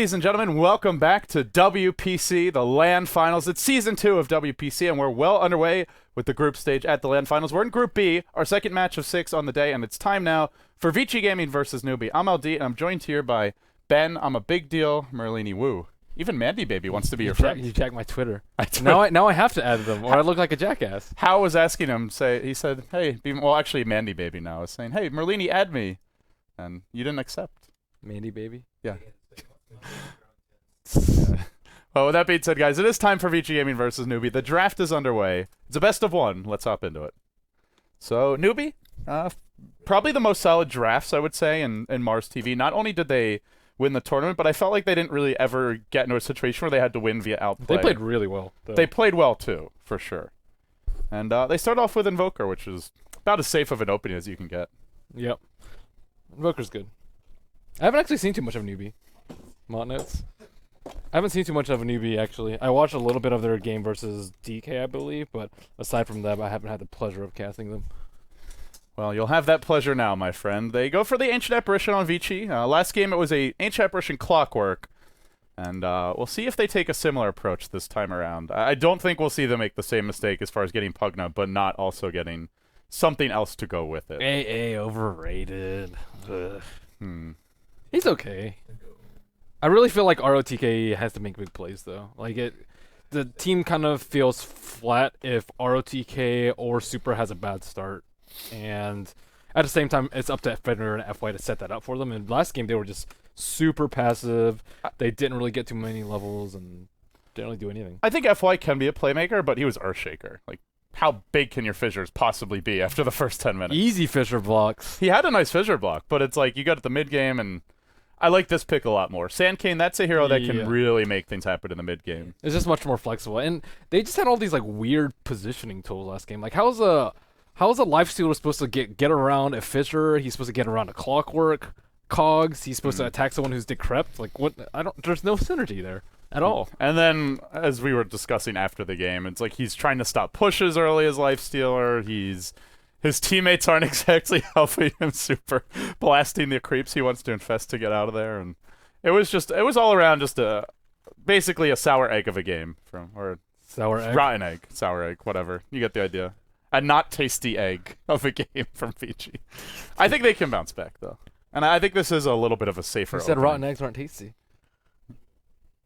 Ladies and gentlemen, welcome back to WPC, the LAN Finals. It's Season 2 of WPC, and we're well underway with the group stage at the LAN Finals. We're in Group B, our second match of 6 on the day, and it's time now for Vici Gaming versus Newbee. I'm LD, and I'm joined here by Ben, I'm a big deal, Merlini Woo. Even Mandy Baby wants to be your friend. You jacked my Twitter. Now I have to add them, or I look like a jackass. Hal was asking him, he said, hey, well, actually, Mandy Baby now is saying, hey, Merlini, add me. And you didn't accept. Mandy Baby? Yeah. Well, with that being said, guys, it is time for Vici Gaming versus Newbee. The draft is underway. It's a best of one. Let's hop into it. So, Newbee, probably the most solid drafts, I would say, in Mars TV. Not only did they win the tournament, but I felt like they didn't really ever get into a situation where they had to win via outplay. They played really well, though. They played well, too, for sure. And they started off with Invoker, which is about as safe of an opening as you can get. Yep. Invoker's good. I haven't actually seen too much of Newbee. Montnets. I haven't seen too much of a Newbee, actually. I watched a little bit of their game versus DK, I believe, but aside from that, I haven't had the pleasure of casting them. Well, you'll have that pleasure now, my friend. They go for the Ancient Apparition on Vici. Last game, it was a Ancient Apparition Clockwork. And we'll see if they take a similar approach this time around. I don't think we'll see them make the same mistake as far as getting Pugna, but not also getting something else to go with it. AA overrated. He's okay. I really feel like ROTK has to make big plays, though. The team kind of feels flat if ROTK or Super has a bad start. And at the same time, it's up to Fender and FY to set that up for them. And last game, they were just super passive. They didn't really get too many levels and didn't really do anything. I think FY can be a playmaker, but he was Earthshaker. Like, how big can your fissures possibly be after the first 10 minutes? Easy fissure blocks. He had a nice fissure block, but it's like you got at the mid game, and I like this pick a lot more. Sandcane, that's a hero that can really make things happen in the mid game. It's just much more flexible, and they just had all these like weird positioning tools last game. Like, how is a lifestealer supposed to get around a fissure? He's supposed to get around a clockwork. Cogs. He's supposed to attack someone who's decrepit. Like, what? There's no synergy there at all. And then, as we were discussing after the game, it's like he's trying to stop pushes early as lifestealer. His teammates aren't exactly helping him super, blasting the creeps he wants to infest to get out of there. And it was all around just basically a sour egg of a game Sour egg? Rotten egg, sour egg, whatever. You get the idea. A not tasty egg of a game from Vici. I think they can bounce back, though. And I think this is a little bit of a safer You said opening. rotten eggs aren't tasty.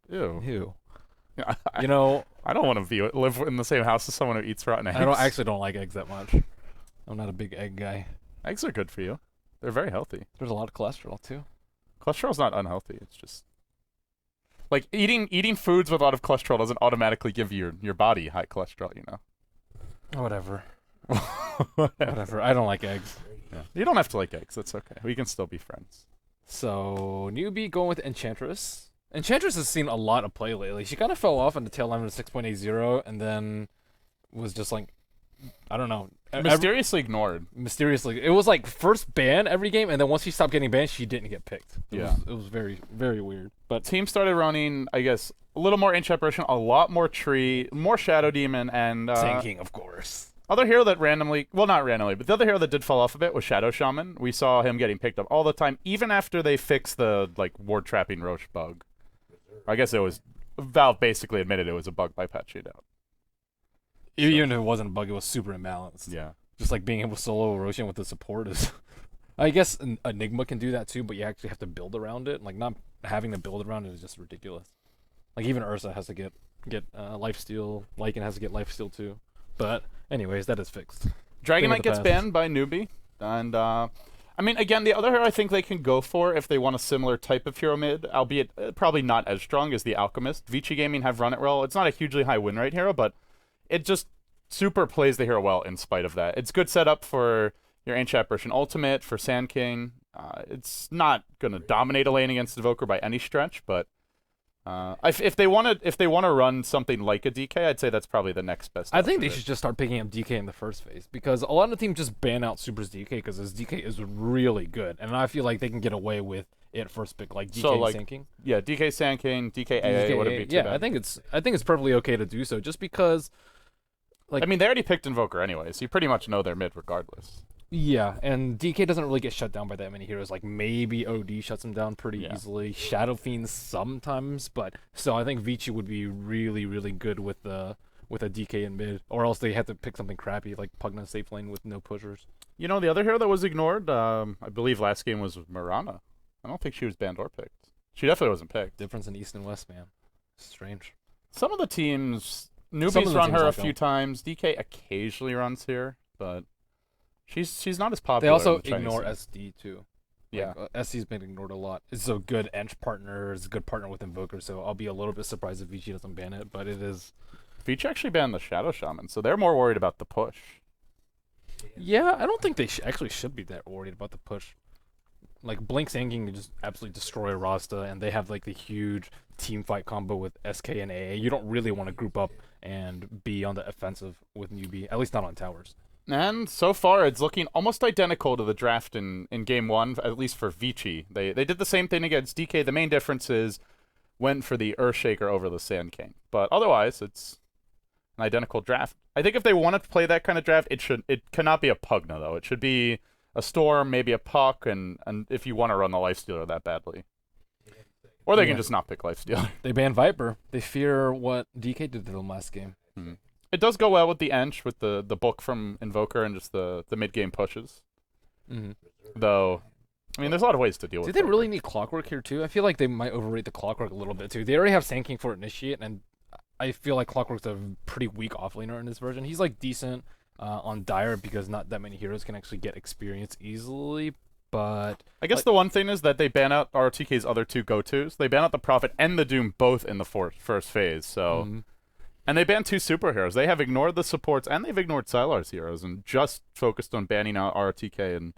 Ew. Yeah, I don't want to live in the same house as someone who eats rotten eggs. I actually don't like eggs that much. I'm not a big egg guy. Eggs are good for you. They're very healthy. There's a lot of cholesterol, too. Cholesterol's not unhealthy. It's just like eating foods with a lot of cholesterol doesn't automatically give your body high cholesterol, you know. Whatever. Whatever. I don't like eggs. Yeah. You don't have to like eggs. That's okay. We can still be friends. So, Newbee going with Enchantress. Enchantress has seen a lot of play lately. She kind of fell off on the tail end of 6.80 and then was just like, I don't know. Mysteriously ignored. Mysteriously. It was like first ban every game, and then once she stopped getting banned, she didn't get picked. It was very, very weird. But team started running, I guess, a little more Ancient Apparition, a lot more Tree, more Shadow Demon, and tanking, of course. Other hero that not randomly, but the other hero that did fall off a bit was Shadow Shaman. We saw him getting picked up all the time, even after they fixed the ward trapping Roche bug. I guess Valve basically admitted it was a bug by patching it out. Even if it wasn't a bug, it was super imbalanced. Yeah. Just like being able to solo Roshan with the support is... I guess Enigma can do that too, but you actually have to build around it. Like, not having to build around it is just ridiculous. Like, even Ursa has to get lifesteal. Lycan has to get lifesteal too. But anyways, that is fixed. Dragon Knight gets banned by Newbee. And, I mean, again, the other hero I think they can go for if they want a similar type of hero mid, albeit probably not as strong as the Alchemist. Vici Gaming have run it well. It's not a hugely high win rate hero, but it just super plays the hero well in spite of that. It's good setup for your Ancient Apparition Ultimate, for Sand King. It's not going to dominate a lane against Evoker by any stretch, but if they want to run something like a DK, I'd say that's probably the next best. I think they should just start picking up DK in the first phase, because a lot of the teams just ban out Super's DK because his DK is really good, and I feel like they can get away with it first pick, like DK Sand King. Yeah, DK Sand King, DK AA wouldn't be too bad. I think it's perfectly okay to do so, just because. Like, I mean, they already picked Invoker anyways. You pretty much know they're mid regardless. Yeah, and DK doesn't really get shut down by that many heroes. Like maybe OD shuts him down pretty Yeah. easily. Shadow Fiends sometimes, but so I think Vici would be really, really good with a DK in mid, or else they have to pick something crappy like Pugna safe lane with no pushers. You know, the other hero that was ignored, I believe last game was Mirana. I don't think she was banned or picked. She definitely wasn't picked. Difference in East and West, man. Strange. Some of the teams, Some Newbee's of the run teams her a like few don't. times. DK occasionally runs here, but she's not as They popular. also in the Chinese ignore scene. SD too. Yeah. Like, SD's been ignored a lot. It's a good Ench partner. It's a good partner with Invoker, so I'll be a little bit surprised if Vici doesn't ban it, but it is. Vici actually banned the Shadow Shaman, so they're more worried about the push. Yeah, I don't think they actually should be that worried about the push. Like Blink Sanging can just absolutely destroy Rasta, and they have like the huge team fight combo with SK and AA. You don't really want to group up and be on the offensive with Newbee, at least not on towers. And so far, it's looking almost identical to the draft in Game 1, at least for Vici. They did the same thing against DK. The main difference is went for the Earthshaker over the Sand King. But otherwise, it's an identical draft. I think if they wanted to play that kind of draft, it cannot be a Pugna, though. It should be a Storm, maybe a Puck, and if you want to run the Lifestealer that badly. Or they can just not pick Lifestealer. They ban Viper. They fear what DK did to them last game. It does go well with the Ench, with the book from Invoker and just the mid-game pushes. Mm-hmm. Though, I mean, there's a lot of ways to deal Do with they it. really need Clockwork here too? I feel like they might overrate the Clockwork a little bit too. They already have Sand King for Initiate, and I feel like Clockwork's a pretty weak offlaner in this version. He's like decent on Dire because not that many heroes can actually get experience easily, but I guess the one thing is that they ban out RTK's other two go-tos. They ban out the Prophet and the Doom both in the first phase, so... And they banned two superheroes. They have ignored the supports, and they've ignored Sylar's heroes, and just focused on banning out RTK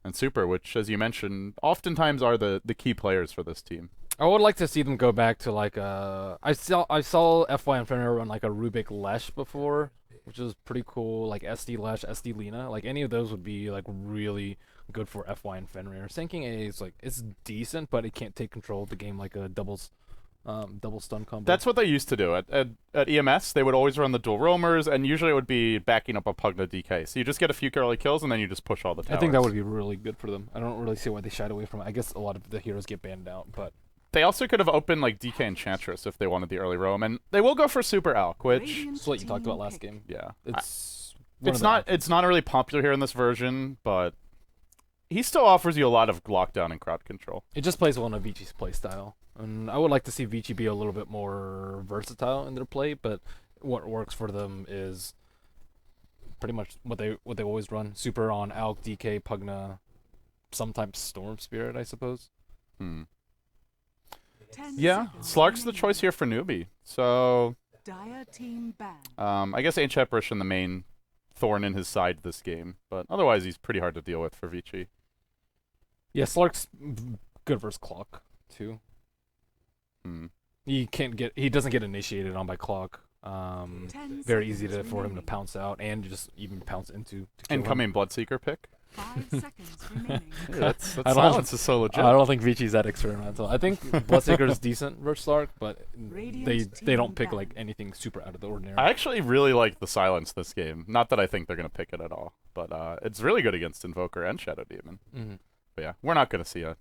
and Super, which, as you mentioned, oftentimes are the key players for this team. I would like to see them go back to like I saw FY and Fenrir run like a Rubik Lesh before, which is pretty cool. Like SD Lesh, SD Lena, like any of those would be like really good for FY and Fenrir. Sinking A is like it's decent, but it can't take control of the game like a double stun combo. That's what they used to do. At EMS, they would always run the dual roamers, and usually it would be backing up a Pugna DK. So you just get a few early kills, and then you just push all the towers. I think that would be really good for them. I don't really see why they shied away from it. I guess a lot of the heroes get banned out, but They also could have opened like DK Enchantress if they wanted the early roam, and they will go for Super Alk, which it's what you talked about last game. yeah, It's it's not really popular here in this version, but he still offers you a lot of lockdown and crowd control. It just plays well in a Vici's play style. And I would like to see Vici be a little bit more versatile in their play, but what works for them is pretty much what they always run. Super on Alk, DK, Pugna, sometimes Storm Spirit, I suppose. Yeah, Slark's the choice here for Newbee. So Dire team ban. I guess Ancient Apparition the main thorn in his side this game, but otherwise he's pretty hard to deal with for Vici. Yeah, Slark's good versus Clock too. He doesn't get initiated on by Clock. Very easy for him to pounce out and just even pounce into. To kill him. Incoming Bloodseeker pick. 5 seconds remaining. That's I don't- silence is so legit. I don't think Vici's that experimental. I think Bloodseeker is decent versus Slark, but they don't pick like anything super out of the ordinary. I actually really like the silence this game. Not that I think they're gonna pick it at all, but it's really good against Invoker and Shadow Demon. But yeah, we're not gonna see a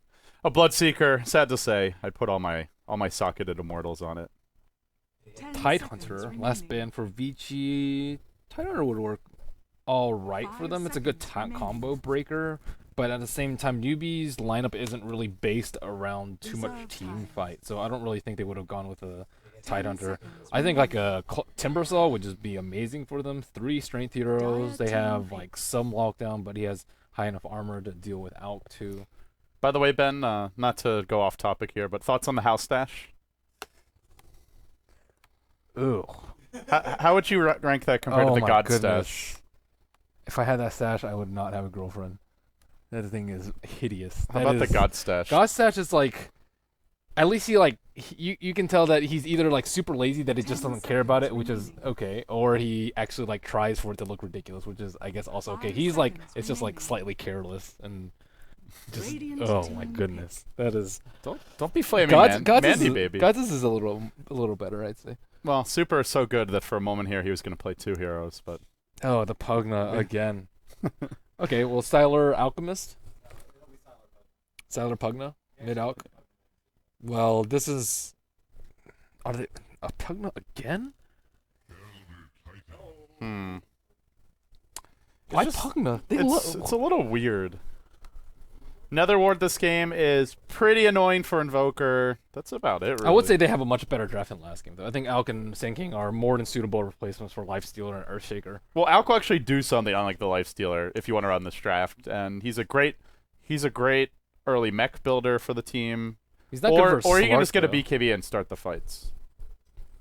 Bloodseeker. Sad to say, I put all my socketed immortals on it. 10 Tidehunter, seconds last remaining. ban for Vici. Tidehunter would work all right for 5 them. It's a good seconds combo breaker, but at the same time, Newbee's lineup isn't really based around too much Reserve team time. fight, so I don't really think they would have gone with a 10 Tidehunter. seconds I think like remaining. a Timbersaw would just be amazing for them. 3 strength heroes. They team have pick. like some lockdown, but he has high enough armor to deal with Alk too. By the way, Ben, not to go off topic here, but thoughts on the house stash? Ugh. How would you rank that compared to the my God goodness. stash? If I had that stash, I would not have a girlfriend. That thing is hideous. How about the God stash? God stash is like, at least you can tell that he's either like super lazy that he just 10 doesn't care about it, seconds which is remaining. okay, or he actually like tries for it to look ridiculous, which is I guess also okay. 5 He's like seconds it's just like remaining. slightly careless and just Radiant oh my team goodness, that is Don't be flaming God's Mandy, is, baby. God's is a little better, I'd say. Well, Super is so good that for a moment here he was going to play 2 heroes, but Oh, the Pugna again. Okay, well, Styler Alchemist. Styler Pugna, mid alch. Well, this is. Are they a Pugna again? Hmm. Why just- Pugna? It's a little weird. Nether Ward this game is pretty annoying for Invoker. That's about it, really. I would say they have a much better draft than last game, though. I think Alk and Sand King are more than suitable replacements for Lifestealer and Earthshaker. Well, Alk will actually do something unlike the Lifestealer if you want to run this draft, and he's a great early mech builder for the team. He's not good for Or you can Slark, just get a though. BKB and start the fights.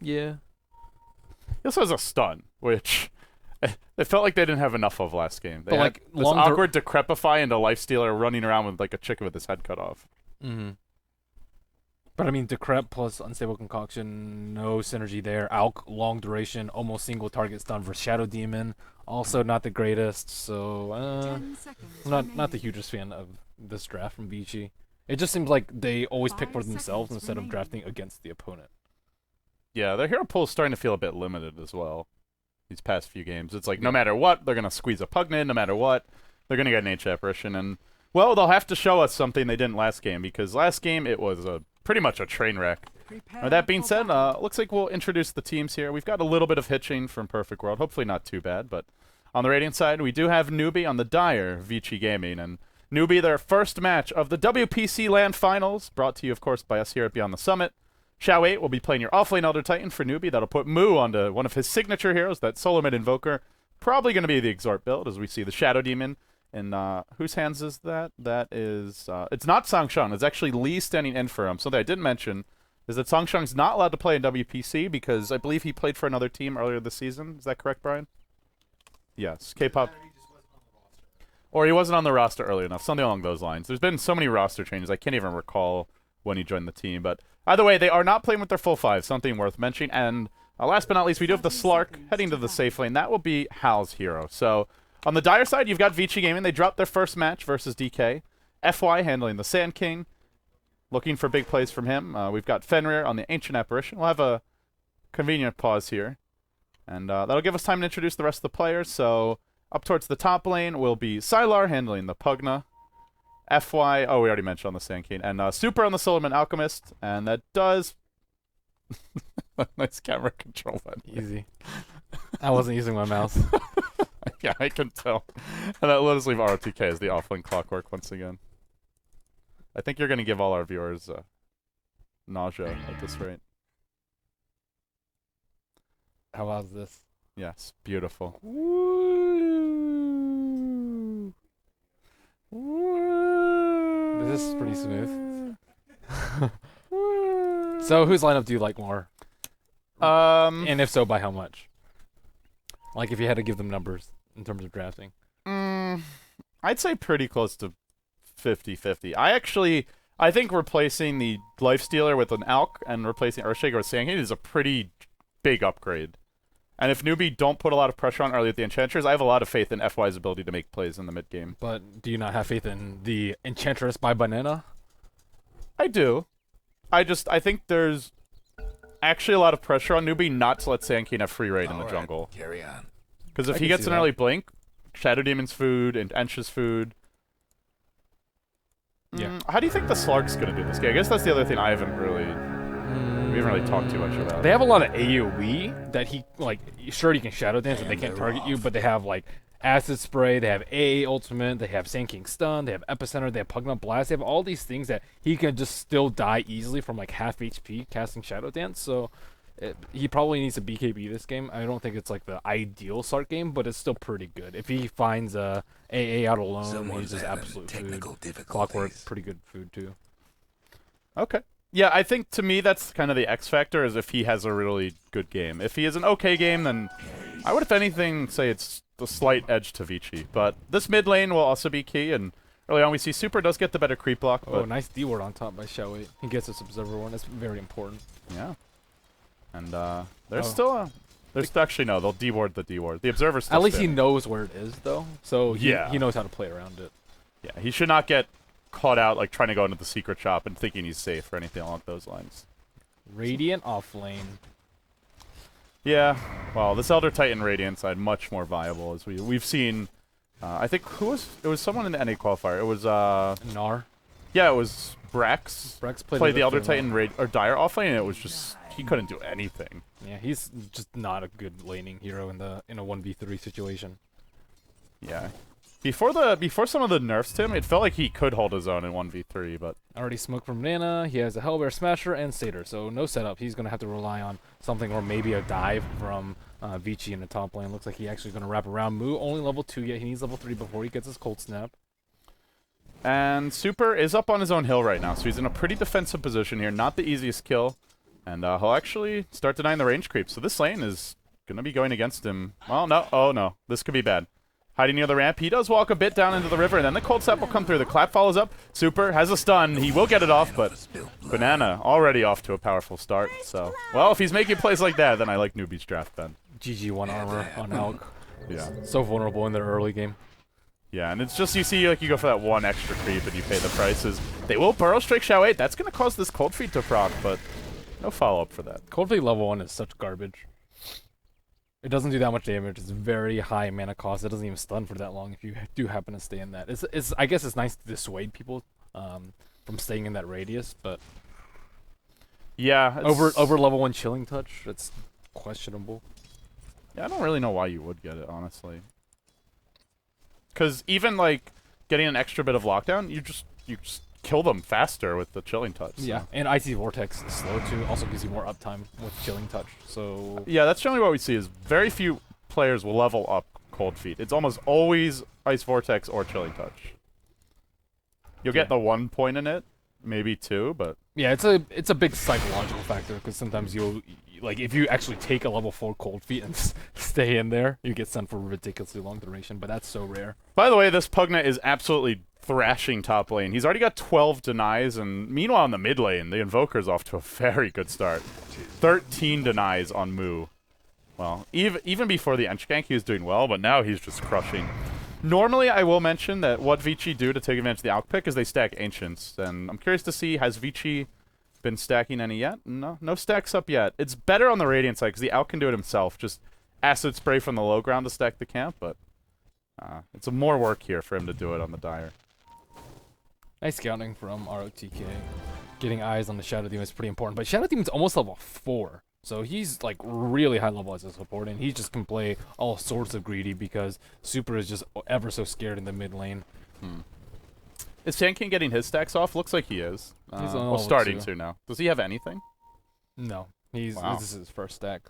Yeah. He also has a stun, which it felt like they didn't have enough of last game. They But, had like, this long awkward Decrepify and a Lifestealer running around with like a chicken with his head cut off. Mm-hmm. But I mean, Decrep plus Unstable Concoction, no synergy there. Alk, long duration, almost single target stun for Shadow Demon, also not the greatest. So, 10 seconds not the remaining. hugest fan of this draft from Vici. It just seems like they always pick for 5 themselves seconds instead of remaining. drafting against the opponent. Yeah, their hero pool is starting to feel a bit limited as well. These past few games, it's like no matter what, they're gonna squeeze a Pugna in. No matter what, they're gonna get an H apparition, and well, they'll have to show us something they didn't last game because last game it was pretty much a train wreck. Prepare That being for said, battle. looks like we'll introduce the teams here. We've got a little bit of hitching from Perfect World, hopefully not too bad, but on the Radiant side, we do have Newbee on the Dire, Vici Gaming, and Newbee, their first match of the WPC LAN Finals, brought to you, of course, by us here at Beyond the Summit. Shao 8 will be playing your offlane Elder Titan for Newbee. That'll put Moo onto one of his signature heroes, that solo mid Invoker. Probably going to be the Exhort build, as we see the Shadow Demon. And whose hands is that? That is... it's not Sangshang. It's actually Lee standing in for him. Something I didn't mention is that Sangshang's not allowed to play in WPC because I believe he played for another team earlier this season. Is that correct, Brian? Yes. K-pop... Or he wasn't on the roster early enough. Something along those lines. There's been so many roster changes, I can't even recall when he joined the team. But either way, they are not playing with their full five. Something worth mentioning. And last but not least, we do have the Slark heading to the safe lane. That will be Hal's hero. So on the Dire side, you've got Vici Gaming. They dropped their first match versus DK. FY handling the Sand King. Looking for big plays from him. We've got Fenrir on the Ancient Apparition. We'll have a convenient pause here. And that'll give us time to introduce the rest of the players. So up towards the top lane will be Sylar handling the Pugna. FY, oh, we already mentioned on the Sand King. And Super on the Solomon Alchemist. And that does... nice camera control. Easy. I wasn't using my mouse. Yeah, I can tell. And that let us leave ROTK as the offlane clockwork once again. I think you're going to give all our viewers nausea at this rate. How was this? Yes, beautiful. Woo! This is pretty smooth. So, whose lineup do you like more? And if so, by how much? Like, if you had to give them numbers in terms of drafting. I'd say pretty close to 50-50. I think replacing the Lifestealer with an Alk and replacing Earthshaker with Sand King is a pretty big upgrade. And if Newbee don't put a lot of pressure on early with the Enchantress, I have a lot of faith in FY's ability to make plays in the mid game. But do you not have faith in the Enchantress by Banana? I do. I think there's actually a lot of pressure on Newbee not to let Sand King have free reign in the jungle. Carry on. Because if I he can gets see an that. early blink, Shadow Demon's food and Ench's food. Yeah. How do you think the Slark's gonna do this game? I guess that's the other thing we haven't really talked too much about. They have a lot of AoE that he, like, sure, you can Shadow Dance and they can't target you, but they have, like, Acid Spray, they have AA Ultimate, they have Sand King Stun, they have Epicenter, they have Pugna Blast, they have all these things that he can just still die easily from, like, half HP casting Shadow Dance, so he probably needs a BKB this game. I don't think it's, like, the ideal start game, but it's still pretty good. If he finds AA out alone, Someone's he's just having absolute technical food. difficulties. Clockwork, pretty good food, too. Okay. Yeah, I think to me that's kind of the X factor is if he has a really good game. If he has an okay game, then I would, if anything, say it's the slight edge to Vici. But this mid lane will also be key, and early on we see Super does get the better creep block. Oh, But nice D-ward on top by Shao 8. He gets this Observer one. That's very important. yeah. And there's Oh. still a... There's actually no, they'll D-ward the D-ward. The Observer's still At least he standing. knows where it is, though. So he Yeah. knows how to play around it. Yeah, he should not get caught out like trying to go into the secret shop and thinking he's safe or anything along those lines. Radiant off lane. Yeah, well, this Elder Titan Radiant side much more viable as we've seen I think it was someone in the NA qualifier. It was Gnar. yeah, it was Brax. Brax Played the Elder pretty well. Titan or Dire offlane, and it was just he couldn't do anything. Yeah, he's just not a good laning hero in a 1v3 situation. Yeah. Before some of the nerfs to him, it felt like he could hold his own in 1v3, but Already smoked from Nana. He has a Hellbear Smasher and Satyr, so no setup. He's gonna have to rely on something or maybe a dive from Vici in the top lane. Looks like he actually gonna wrap around. Moo only level 2 yet. He needs level 3 before he gets his cold snap. and Super is up on his own hill right now, so he's in a pretty defensive position here. Not the easiest kill, and he'll actually start denying the range creep. So this lane is gonna be going against him. Well, no, oh no, this could be bad. Hiding near the ramp, he does walk a bit down into the river, and then the cold snap will come through. The clap follows up. Super has a stun. He will get it off, but Banana already off to a powerful start. So, well, if he's making plays like that, then I like Newbee's draft then. GG 1 armor on Alk. Yeah. So vulnerable in their early game. Yeah, and it's just, you see, like, you go for that one extra creep and you pay the prices. They will Burrow Strike Xiao 8. That's going to cause this Cold Feet to proc, but no follow-up for that. Cold Feet level 1 is such garbage. It doesn't do that much damage. It's very high mana cost. It doesn't even stun for that long if you do happen to stay in that. I guess it's nice to dissuade people from staying in that radius, but Yeah. over level 1 Chilling Touch, it's questionable. Yeah, I don't really know why you would get it, honestly. Because even, like, getting an extra bit of lockdown, you just kill them faster with the Chilling Touch. So. Yeah, and Icy Vortex is slow too. Also gives you more uptime with Chilling Touch. So Yeah, that's generally what we see is very few players will level up Cold Feet. It's almost always Ice Vortex or Chilling Touch. You'll get the 1 point in it, maybe 2, but... yeah, it's a big psychological factor because sometimes you'll like if you actually take a level 4 Cold Feet and stay in there, you get sent for ridiculously long duration. But that's so rare. By the way, this Pugna is absolutely thrashing top lane. He's already got 12 denies, and meanwhile in the mid lane, the Invoker's off to a very good start. 13 denies on Moo. Well, even before the Ench gank, he was doing well, but now he's just crushing. Normally, I will mention that what Vici do to take advantage of the Alk pick is they stack Ancients, and I'm curious to see, has Vici been stacking any yet? No stacks up yet. It's better on the Radiant side, because the Alk can do it himself. Just Acid Spray from the low ground to stack the camp, but it's more work here for him to do it on the Dire. Nice scouting from ROTK. Getting eyes on the Shadow Demon is pretty important, but Shadow Demon's almost level 4. So he's like really high level as a support, and he just can play all sorts of greedy because Super is just ever so scared in the mid lane. Is Sand King getting his stacks off? Looks like he is. He's on well, level starting 2. to now. Does he have anything? No, Wow. this is his first stack.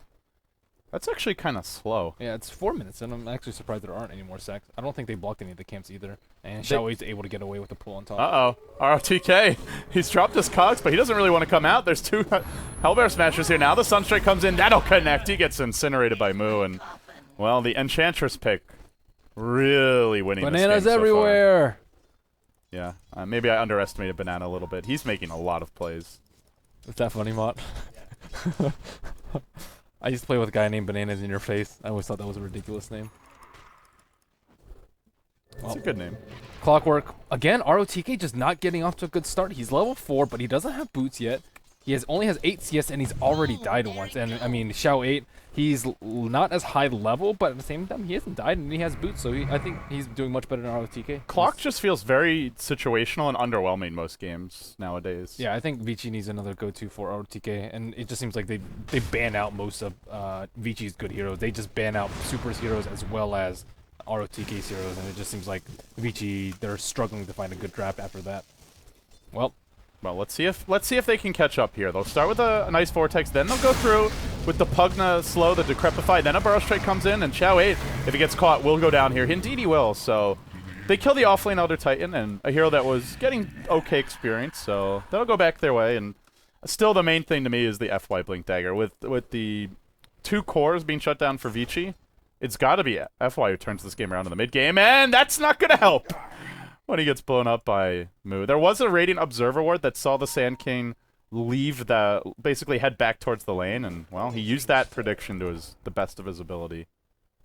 That's actually kind of slow. Yeah, it's 4 minutes, and I'm actually surprised there aren't any more stacks. I don't think they blocked any of the camps either, and Xiao is able to get away with the pull on top. Uh-oh. ROTK. He's dropped his cogs, but he doesn't really want to come out. There's 2 Hellbear Smashers here now. The Sunstrike comes in. That'll connect. He gets incinerated by Moo, and, well, the Enchantress pick really winning Bananas this game everywhere! So far. Yeah. Maybe I underestimated Banana a little bit. He's making a lot of plays. Is that funny, Mott? I used to play with a guy named Bananas in Your Face. I always thought that was a ridiculous name. It's a good name. Clockwork. Again, ROTK just not getting off to a good start. He's level 4, but he doesn't have boots yet. He only has 8 CS, and he's already died once. And, I mean, Xiao 8, he's not as high level, but at the same time, he hasn't died, and he has boots, so I think he's doing much better than ROTK. Clock just feels very situational and underwhelming most games nowadays. Yeah, I think Vici needs another go-to for ROTK, and it just seems like they ban out most of Vici's good heroes. They just ban out Super's heroes as well as ROTK's heroes, and it just seems like Vici, they're struggling to find a good draft after that. Well, let's see if they can catch up here. They'll start with a nice Vortex, then they'll go through with the Pugna slow, the Decrepify, then a Burrow Strike comes in, and Xiao 8, if he gets caught, will go down here. Indeed he will, so they kill the offlane Elder Titan, and a hero that was getting okay experience, so they'll go back their way, and still the main thing to me is the FY Blink Dagger. With the 2 cores being shut down for Vici, it's got to be FY who turns this game around in the mid-game, and that's not going to help when he gets blown up by Moo. There was a Radiant Observer Ward that saw the Sand King basically head back towards the lane, and, well, he used that prediction to the best of his ability.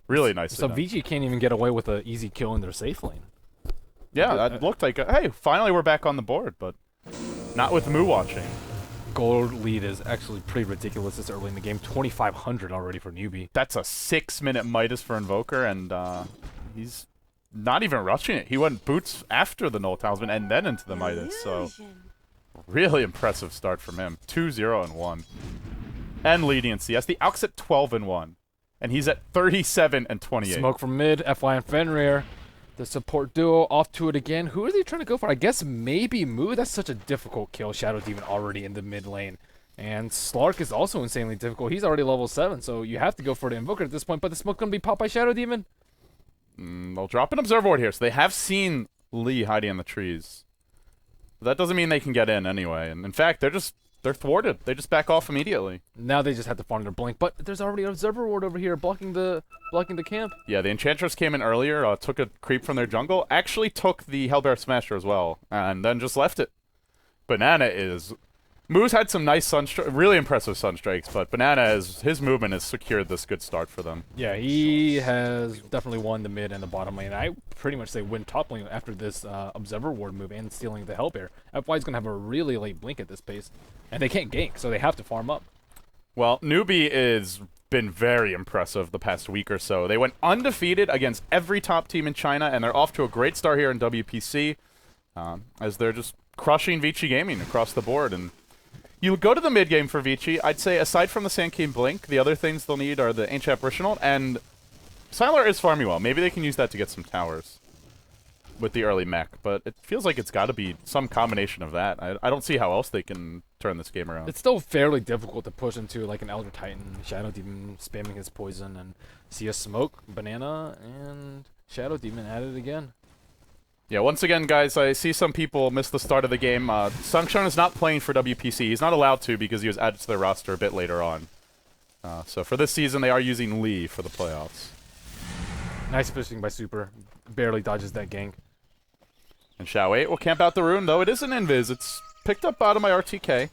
Really nicely so done. Vici can't even get away with an easy kill in their safe lane. Yeah, that looked like, hey, finally we're back on the board, but not with Moo watching. Gold lead is actually pretty ridiculous this early in the game. 2,500 already for Newbee. That's a 6-minute Midas for Invoker, and he's not even rushing it. He went boots after the Null Talisman and then into the Midas. So really impressive start from him. 2-0 and 1. And leading in CS. The Alk's at 12 and 1. And he's at 37 and 28. Smoke from mid, FY and Fenrir. The support duo off to it again. Who are they trying to go for? I guess maybe Moo. That's such a difficult kill. Shadow Demon already in the mid lane. And Slark is also insanely difficult. He's already level 7, so you have to go for the Invoker at this point. But the smoke going to be popped by Shadow Demon. They'll drop an Observer Ward here. So they have seen Lee hiding in the trees. That doesn't mean they can get in anyway. And in fact, they're thwarted. They just back off immediately. Now they just have to farm their blink. But there's already an Observer Ward over here blocking the camp. Yeah, the Enchantress came in earlier, took a creep from their jungle, actually took the Hellbear Smasher as well, and then just left it. Banana is... Moo's had some nice really impressive Sunstrikes, but Banana, his movement has secured this good start for them. Yeah, he has definitely won the mid and the bottom lane. I pretty much say win top lane after this Observer Ward move and stealing the Hellbear. FY's going to have a really late blink at this pace, and they can't gank, so they have to farm up. Well, Newbee has been very impressive the past week or so. They went undefeated against every top team in China, and they're off to a great start here in WPC, as they're just crushing Vici Gaming across the board. And you go to the mid game for Vici, I'd say aside from the Sand King Blink, the other things they'll need are the Ancient Apparitional, and Sylar is farming well. Maybe they can use that to get some towers with the early mech, but it feels like it's got to be some combination of that. I don't see how else they can turn this game around. It's still fairly difficult to push into like an Elder Titan, Shadow Demon spamming his poison, and see a smoke, Banana, and Shadow Demon at it again. Yeah, once again, guys, I see some people miss the start of the game. Sunshine is not playing for WPC. He's not allowed to because he was added to their roster a bit later on. So for this season, they are using Lee for the playoffs. Nice fishing by Super. Barely dodges that gank. And Shao 8 will camp out the rune, though it is an invis. It's picked up bottom by RTK.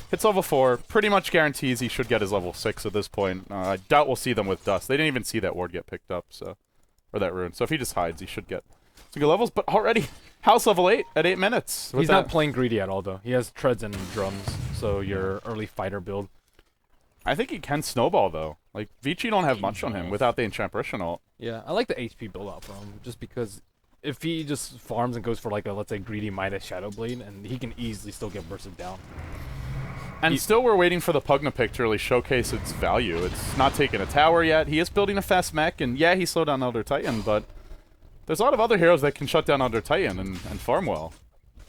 Hits level 4. Pretty much guarantees he should get his level 6 at this point. I doubt we'll see them with Dust. They didn't even see that ward get picked up, so, or that rune. So if he just hides, he should get some good levels. But already, House level 8 at 8 minutes. He's not playing greedy at all, though. He has treads and drums, so your early fighter build. I think he can snowball, though. Like, Vici don't have much on him without the Enchantment ult. Yeah, I like the HP build out from him, just because if he just farms and goes for like a, let's say, greedy Midas Shadow Blade, and he can easily still get bursted down. And still we're waiting for the Pugna pick to really showcase its value. It's not taking a tower yet. He is building a fast mech, and yeah, he slowed down Elder Titan, but there's a lot of other heroes that can shut down Elder Titan and farm well.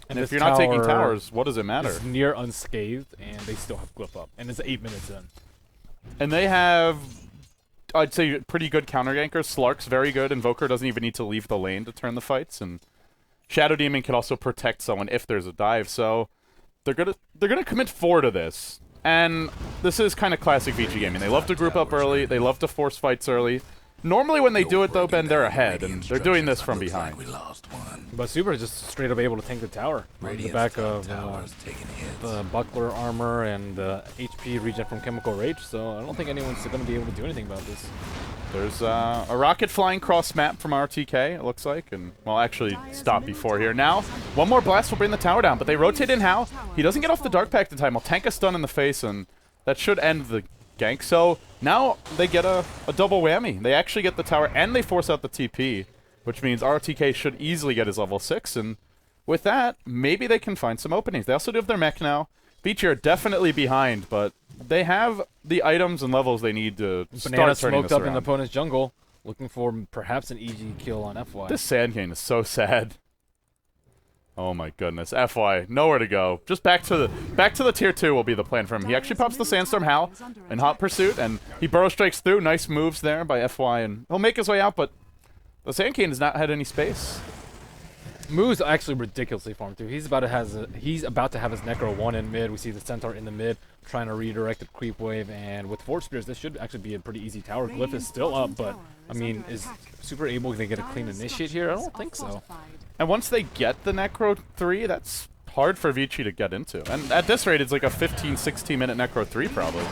And if you're not taking towers, what does it matter? It's near unscathed, and they still have Glyph up, and it's 8 minutes in. And they have, I'd say, pretty good counter gankers. Slark's very good. Invoker doesn't even need to leave the lane to turn the fights, and Shadow Demon can also protect someone if there's a dive. So they're gonna commit 4 to this, and this is kind of classic Vici gaming. They love to group up early. They love to force fights early. Normally when they do it, though, Ben, they're ahead, and they're doing this from behind. But Super is just straight up able to tank the tower on the back of the Buckler armor and the HP regen from Chemical Rage, so I don't think anyone's going to be able to do anything about this. There's a rocket flying cross map from RTK, it looks like, and, well, actually, stop before here. Now, one more blast will bring the tower down, but they rotate in How. He doesn't get off the Dark Pact in time. He'll tank a stun in the face, and that should end the gank. So now they get a double whammy. They actually get the tower, and they force out the TP, which means RTK should easily get his level 6, and with that, maybe they can find some openings. They also do have their mech now. Vici are definitely behind, but they have the items and levels they need to start turning this around. Smoked up in the opponent's jungle, looking for perhaps an easy kill on FY. This Sand King is so sad. Oh my goodness, FY, nowhere to go. Just back to the tier 2 will be the plan for him. He actually pops the Sandstorm Howl in hot pursuit, and he burrow strikes through. Nice moves there by FY, and he'll make his way out, but the Sand King has not had any space. Moo's actually ridiculously farmed too. He's about to have his Necro 1 in mid. We see the Centaur in the mid trying to redirect the creep wave, and with Force Spears, this should actually be a pretty easy tower. Glyph is still up, but I mean, is Super able to get a clean initiate here? I don't think so. And once they get the Necro 3, that's hard for Vici to get into. And at this rate, it's like a 15, 16-minute Necro 3 probably.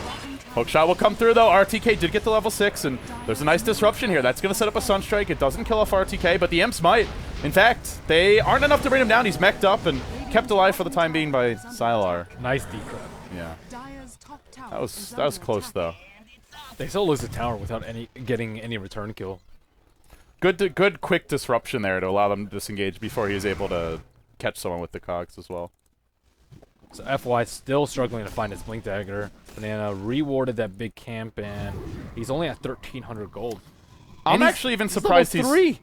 Hook shot will come through, though. RTK did get to level 6, and there's a nice disruption here. That's going to set up a Sunstrike. It doesn't kill off RTK, but the Imps might. In fact, they aren't enough to bring him down. He's mech'd up and kept alive for the time being by Sylar. Nice decrypt. Yeah. That was close, though. They still lose the tower without getting any return kill. Good quick disruption there to allow them to disengage before he was able to catch someone with the cogs as well. So FY still struggling to find his Blink Dagger. Banana rewarded that big camp, and he's only at 1,300 gold. I'm actually even surprised level 3.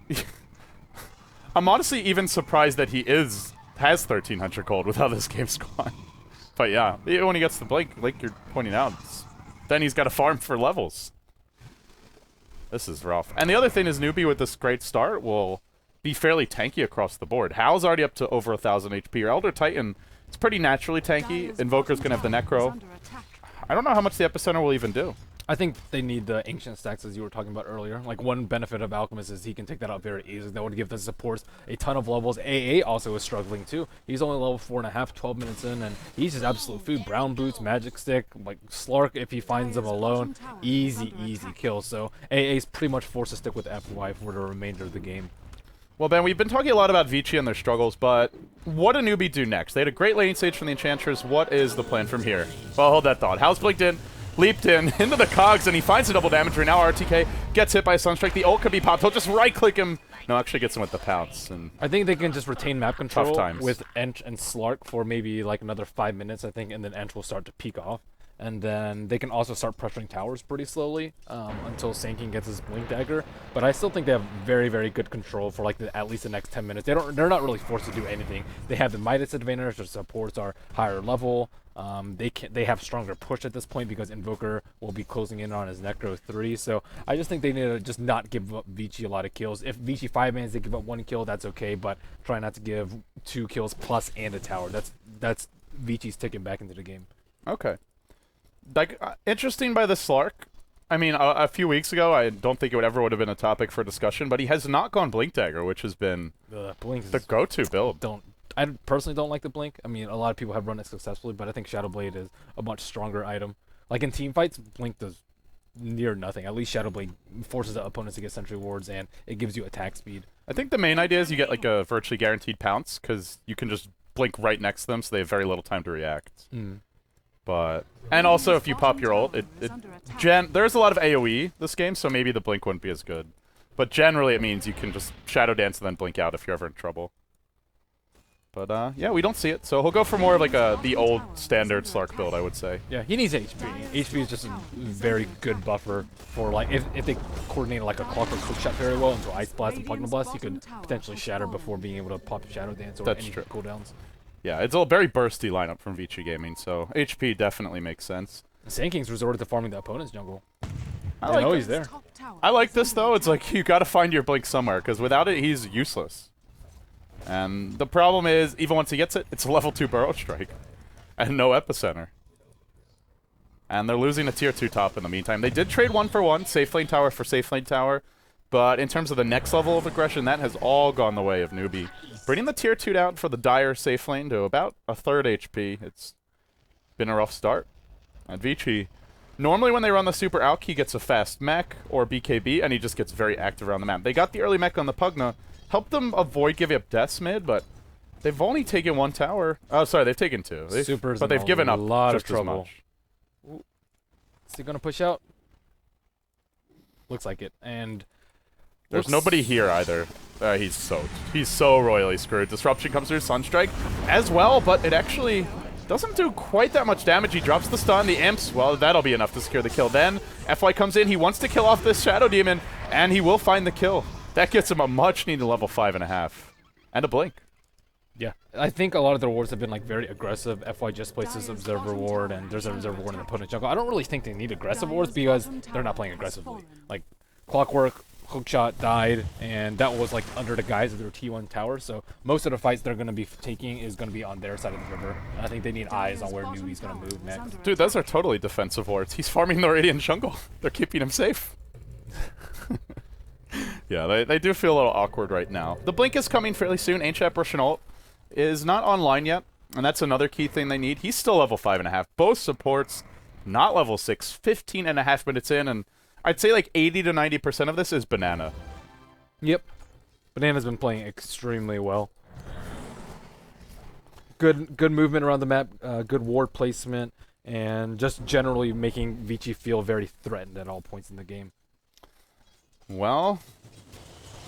I'm honestly even surprised that he has 1,300 gold with how this game's gone. But yeah, when he gets the Blink, like you're pointing out, then he's got to farm for levels. This is rough. And the other thing is Newbee with this great start will be fairly tanky across the board. Hal's already up to over 1,000 HP. Your Elder Titan, it's pretty naturally tanky. Invoker's going to have the Necro. I don't know how much the Epicenter will even do. I think they need the Ancient stacks, as you were talking about earlier. Like, one benefit of Alchemist is he can take that out very easily. That would give the supports a ton of levels. AA also is struggling, too. He's only level 4.5, 12 minutes in, and he's just absolute food. Brown Boots, Magic Stick, like, Slark, if he finds them alone, easy kill. So, AA's pretty much forced to stick with FY for the remainder of the game. Well, Ben, we've been talking a lot about Vici and their struggles, but what do Newbee do next? They had a great lane stage from the Enchantress. What is the plan from here? Well, hold that thought. Hal's blinked in. Leaped in, into the cogs, and he finds the double damage. Right now, RTK gets hit by a Sunstrike. The ult could be popped. He'll just right-click him. No, actually gets him with the pounce. And I think they can just retain map control times. with Ench and Slark for maybe like another 5 minutes, I think, and then Ench will start to peak off. And then they can also start pressuring towers pretty slowly until Sanking gets his Blink Dagger. But I still think they have very, very good control for like at least the next 10 minutes. They're not really forced to do anything. They have the Midas advantage. Their supports are higher level. They have stronger push at this point because Invoker will be closing in on his Necro 3. So I just think they need to just not give up Vici a lot of kills. If Vici 5-mans, they give up 1 kill, that's okay. But try not to give 2 kills plus and a tower. That's Vici's ticket back into the game. okay. Like, interesting by the Slark. I mean, a few weeks ago, I don't think it would have been a topic for discussion, but he has not gone Blink Dagger, which has been Blink the go-to build. I personally don't like the Blink. I mean, a lot of people have run it successfully, but I think Shadow Blade is a much stronger item. Like in team fights, Blink does near nothing. At least Shadow Blade forces the opponents to get sentry wards, and it gives you attack speed. I think the main idea is you get like a virtually guaranteed pounce, because you can just blink right next to them, so they have very little time to react. But and also if you pop your ult, there's a lot of AoE this game, so maybe the blink wouldn't be as good. But generally it means you can just shadow dance and then blink out if you're ever in trouble. But yeah, we don't see it, so he'll go for more of like the old standard Slark build, I would say. Yeah, he needs HP. HP is just a very good buffer for like if they coordinate like a Clockwork Hook Shot very well into Ice Blast and Pugna Blast, you could potentially shatter before being able to pop Shadow Dance or That's any true. cooldowns. Yeah, it's a very bursty lineup from Vici Gaming, so HP definitely makes sense. Sanking's resorted to farming the opponent's jungle. I know he's there. I like this though. It's like you got to find your blink somewhere, because without it, he's useless. And the problem is, even once he gets it, it's a level 2 Burrow Strike, and no Epicenter. And they're losing a tier 2 top in the meantime. They did trade 1-for-1, safe lane tower for safe lane tower, but in terms of the next level of aggression, that has all gone the way of Newbee. Bringing the tier 2 down for the dire safe lane to about a third HP. It's been a rough start. And Vici, normally when they run the super alch, he gets a fast mech or BKB, and he just gets very active around the map. They got the early mech on the Pugna, helped them avoid giving up deaths mid, but they've only taken 1 tower. Oh, sorry, they've taken 2. Supers, but they've given up a lot just of trouble. as much. Is he gonna push out? Looks like it, and there's nobody here either. He's so royally screwed. Disruption comes through, Sunstrike as well, but it actually doesn't do quite that much damage. He drops the stun, the imps, well, that'll be enough to secure the kill. Then FY comes in, he wants to kill off this Shadow Demon, and he will find the kill. That gets him a much-needed level 5.5. And a blink. yeah, I think a lot of their wards have been like very aggressive. FY just places Observer Ward, and there's an Observer Ward in the opponent's jungle. I don't really think they need aggressive wards because they're not playing aggressively. Like, Clockwork, Hookshot died, and that was like under the guise of their T1 tower. So most of the fights they're going to be taking is going to be on their side of the river. And I think they need eyes on where Newbee's going to move next. Dude, those are totally defensive wards. He's farming the Radiant jungle. They're keeping him safe. Yeah, they do feel a little awkward right now. The blink is coming fairly soon. Ancient Apparition ult is not online yet, and that's another key thing they need. He's still level 5.5. Both supports not level 6. 15.5 minutes in, and I'd say like 80 to 90% of this is Banana. Yep. Banana's been playing extremely well. Good movement around the map, good ward placement, and just generally making Vici feel very threatened at all points in the game. Well,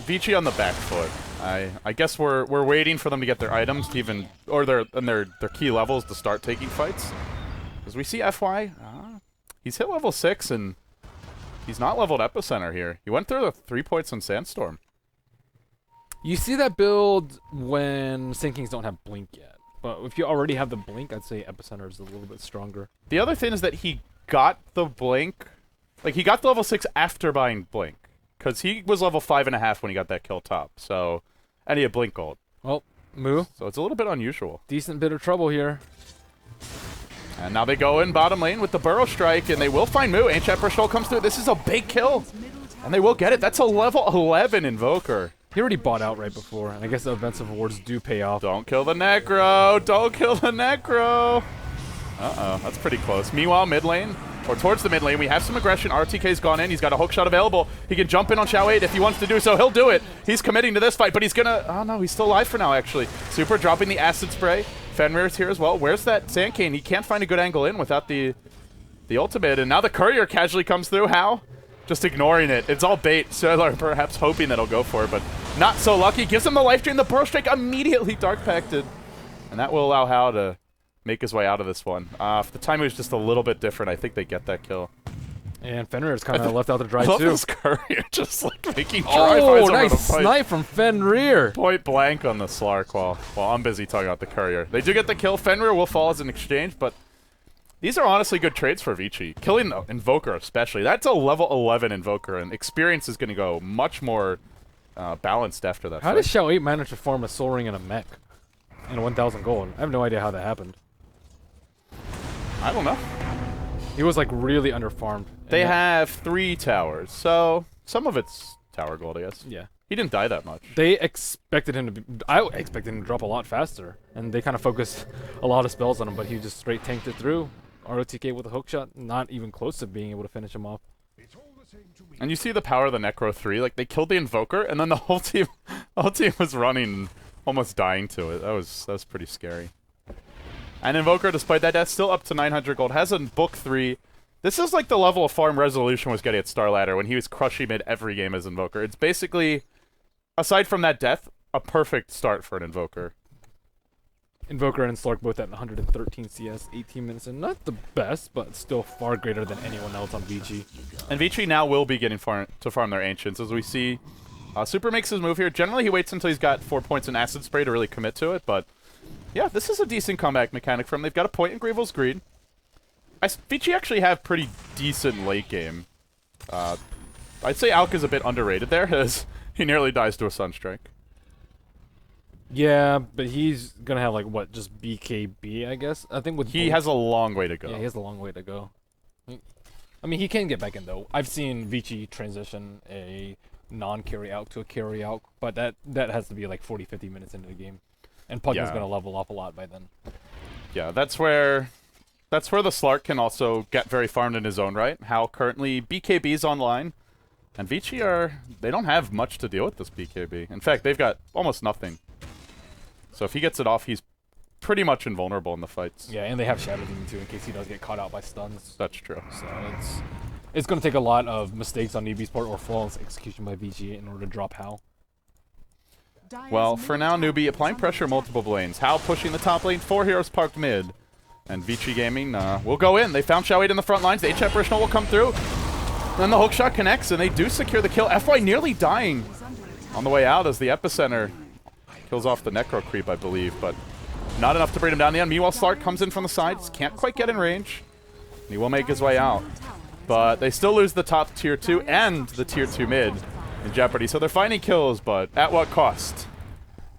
Vici on the back foot. I guess we're waiting for them to get their items to even, or their key levels to start taking fights. As we see FY, he's hit level 6 and he's not leveled Epicenter here. He went through the 3 points on Sandstorm. You see that build when Sinkings don't have Blink yet. But if you already have the Blink, I'd say Epicenter is a little bit stronger. The other thing is that he got the Blink, like he got the level 6 after buying Blink. Because he was level 5.5 when he got that kill top. So, and he had Blink gold. Well, Moo. So it's a little bit unusual. Decent bit of trouble here. And now they go in bottom lane with the Burrow Strike, and they will find Moo. Ancient Bristol comes through. This is a big kill. And they will get it. That's a level 11 Invoker. He already bought out right before, and I guess the offensive awards do pay off. Don't kill the Necro. Don't kill the Necro. Uh-oh, that's pretty close. Meanwhile, mid lane, or towards the mid lane, we have some aggression. RTK's gone in. He's got a hook shot available. He can jump in on Xiao 8 if he wants to do so. He'll do it. He's committing to this fight, but he's gonna... Oh, no, he's still alive for now, actually. Super dropping the Acid Spray. Fenrir's here as well. Where's that Sand Cane? He can't find a good angle in without the ultimate, and now the Courier casually comes through. How? Just ignoring it. It's all bait. Solar perhaps hoping that he'll go for it, but not so lucky. Gives him the life drain. The Burrow Strike immediately Dark Pacted. And that will allow Hao to make his way out of this one. If the timing was just a little bit different, I think they get that kill. And Fenrir's kind of left out to dry, I love too. this Courier just like making dry Oh, fights over the nice fight. snipe from Fenrir. Point blank on the Slark while I'm busy talking about the Courier. They do get the kill. Fenrir will fall as an exchange, but these are honestly good trades for Vici. Killing the Invoker especially. That's a level 11 Invoker, and experience is going to go much more balanced after that How fight. did Xiao 8 manage to farm a Soul Ring and a mech? And 1,000 gold. I have no idea how that happened. I don't know. He was like really underfarmed. They have 3 towers, so some of it's tower gold, I guess. Yeah. He didn't die that much. They expected him to be... I expected him to drop a lot faster. And they kind of focused a lot of spells on him, but he just straight tanked it through. ROTK with a hook shot, not even close to being able to finish him off. And you see the power of the Necro 3. Like, they killed the Invoker, and then the whole team was running, almost dying to it. That was pretty scary. And Invoker, despite that death, still up to 900 gold. Has a book 3. This is like the level of farm Resolution was getting at Star Ladder when he was crushing mid every game as Invoker. It's basically, aside from that death, a perfect start for an Invoker. Invoker and Slark both at 113 CS, 18 minutes in. Not the best, but still far greater than anyone else on Vici. And Vici now will be getting to farm their Ancients, as we see. Super makes his move here. Generally, he waits until he's got 4 points in Acid Spray to really commit to it, but yeah, this is a decent comeback mechanic from him. They've got a point in Grievel's Greed. Vici actually have pretty decent late game. I'd say Alk is a bit underrated there, as he nearly dies to a Sunstrike. Yeah, but he's gonna have like what, just BKB, I guess. I think with He has a long way to go. Yeah, he has a long way to go. I mean, he can get back in though. I've seen Vici transition a non-carry out to a carry out, but that has to be like 40-50 minutes into the game, and Pugna's gonna level up a lot by then. Yeah, that's where the Slark can also get very farmed in his own right. How currently BKB's online, and Vici they don't have much to deal with this BKB. In fact, they've got almost nothing. So if he gets it off, he's pretty much invulnerable in the fights. Yeah, and they have Shadow Demon too in case he does get caught out by stuns. That's true. So it's going to take a lot of mistakes on Newbee's part or flawless execution by Vici in order to drop Hao. Well, for now, Newbee applying pressure multiple lanes. Hao pushing the top lane, 4 heroes parked mid. And Vici Gaming will go in. They found Xiao 8 in the front lines. The HF Rishno will come through. Then the hook shot connects, and they do secure the kill. FY nearly dying on the way out as the Epicenter kills off the Necro creep, I believe, but not enough to bring him down the end. Meanwhile, Slark comes in from the sides. Can't quite get in range. He will make his way out. But they still lose the top tier 2 and the tier 2 mid in jeopardy. So they're finding kills, but at what cost?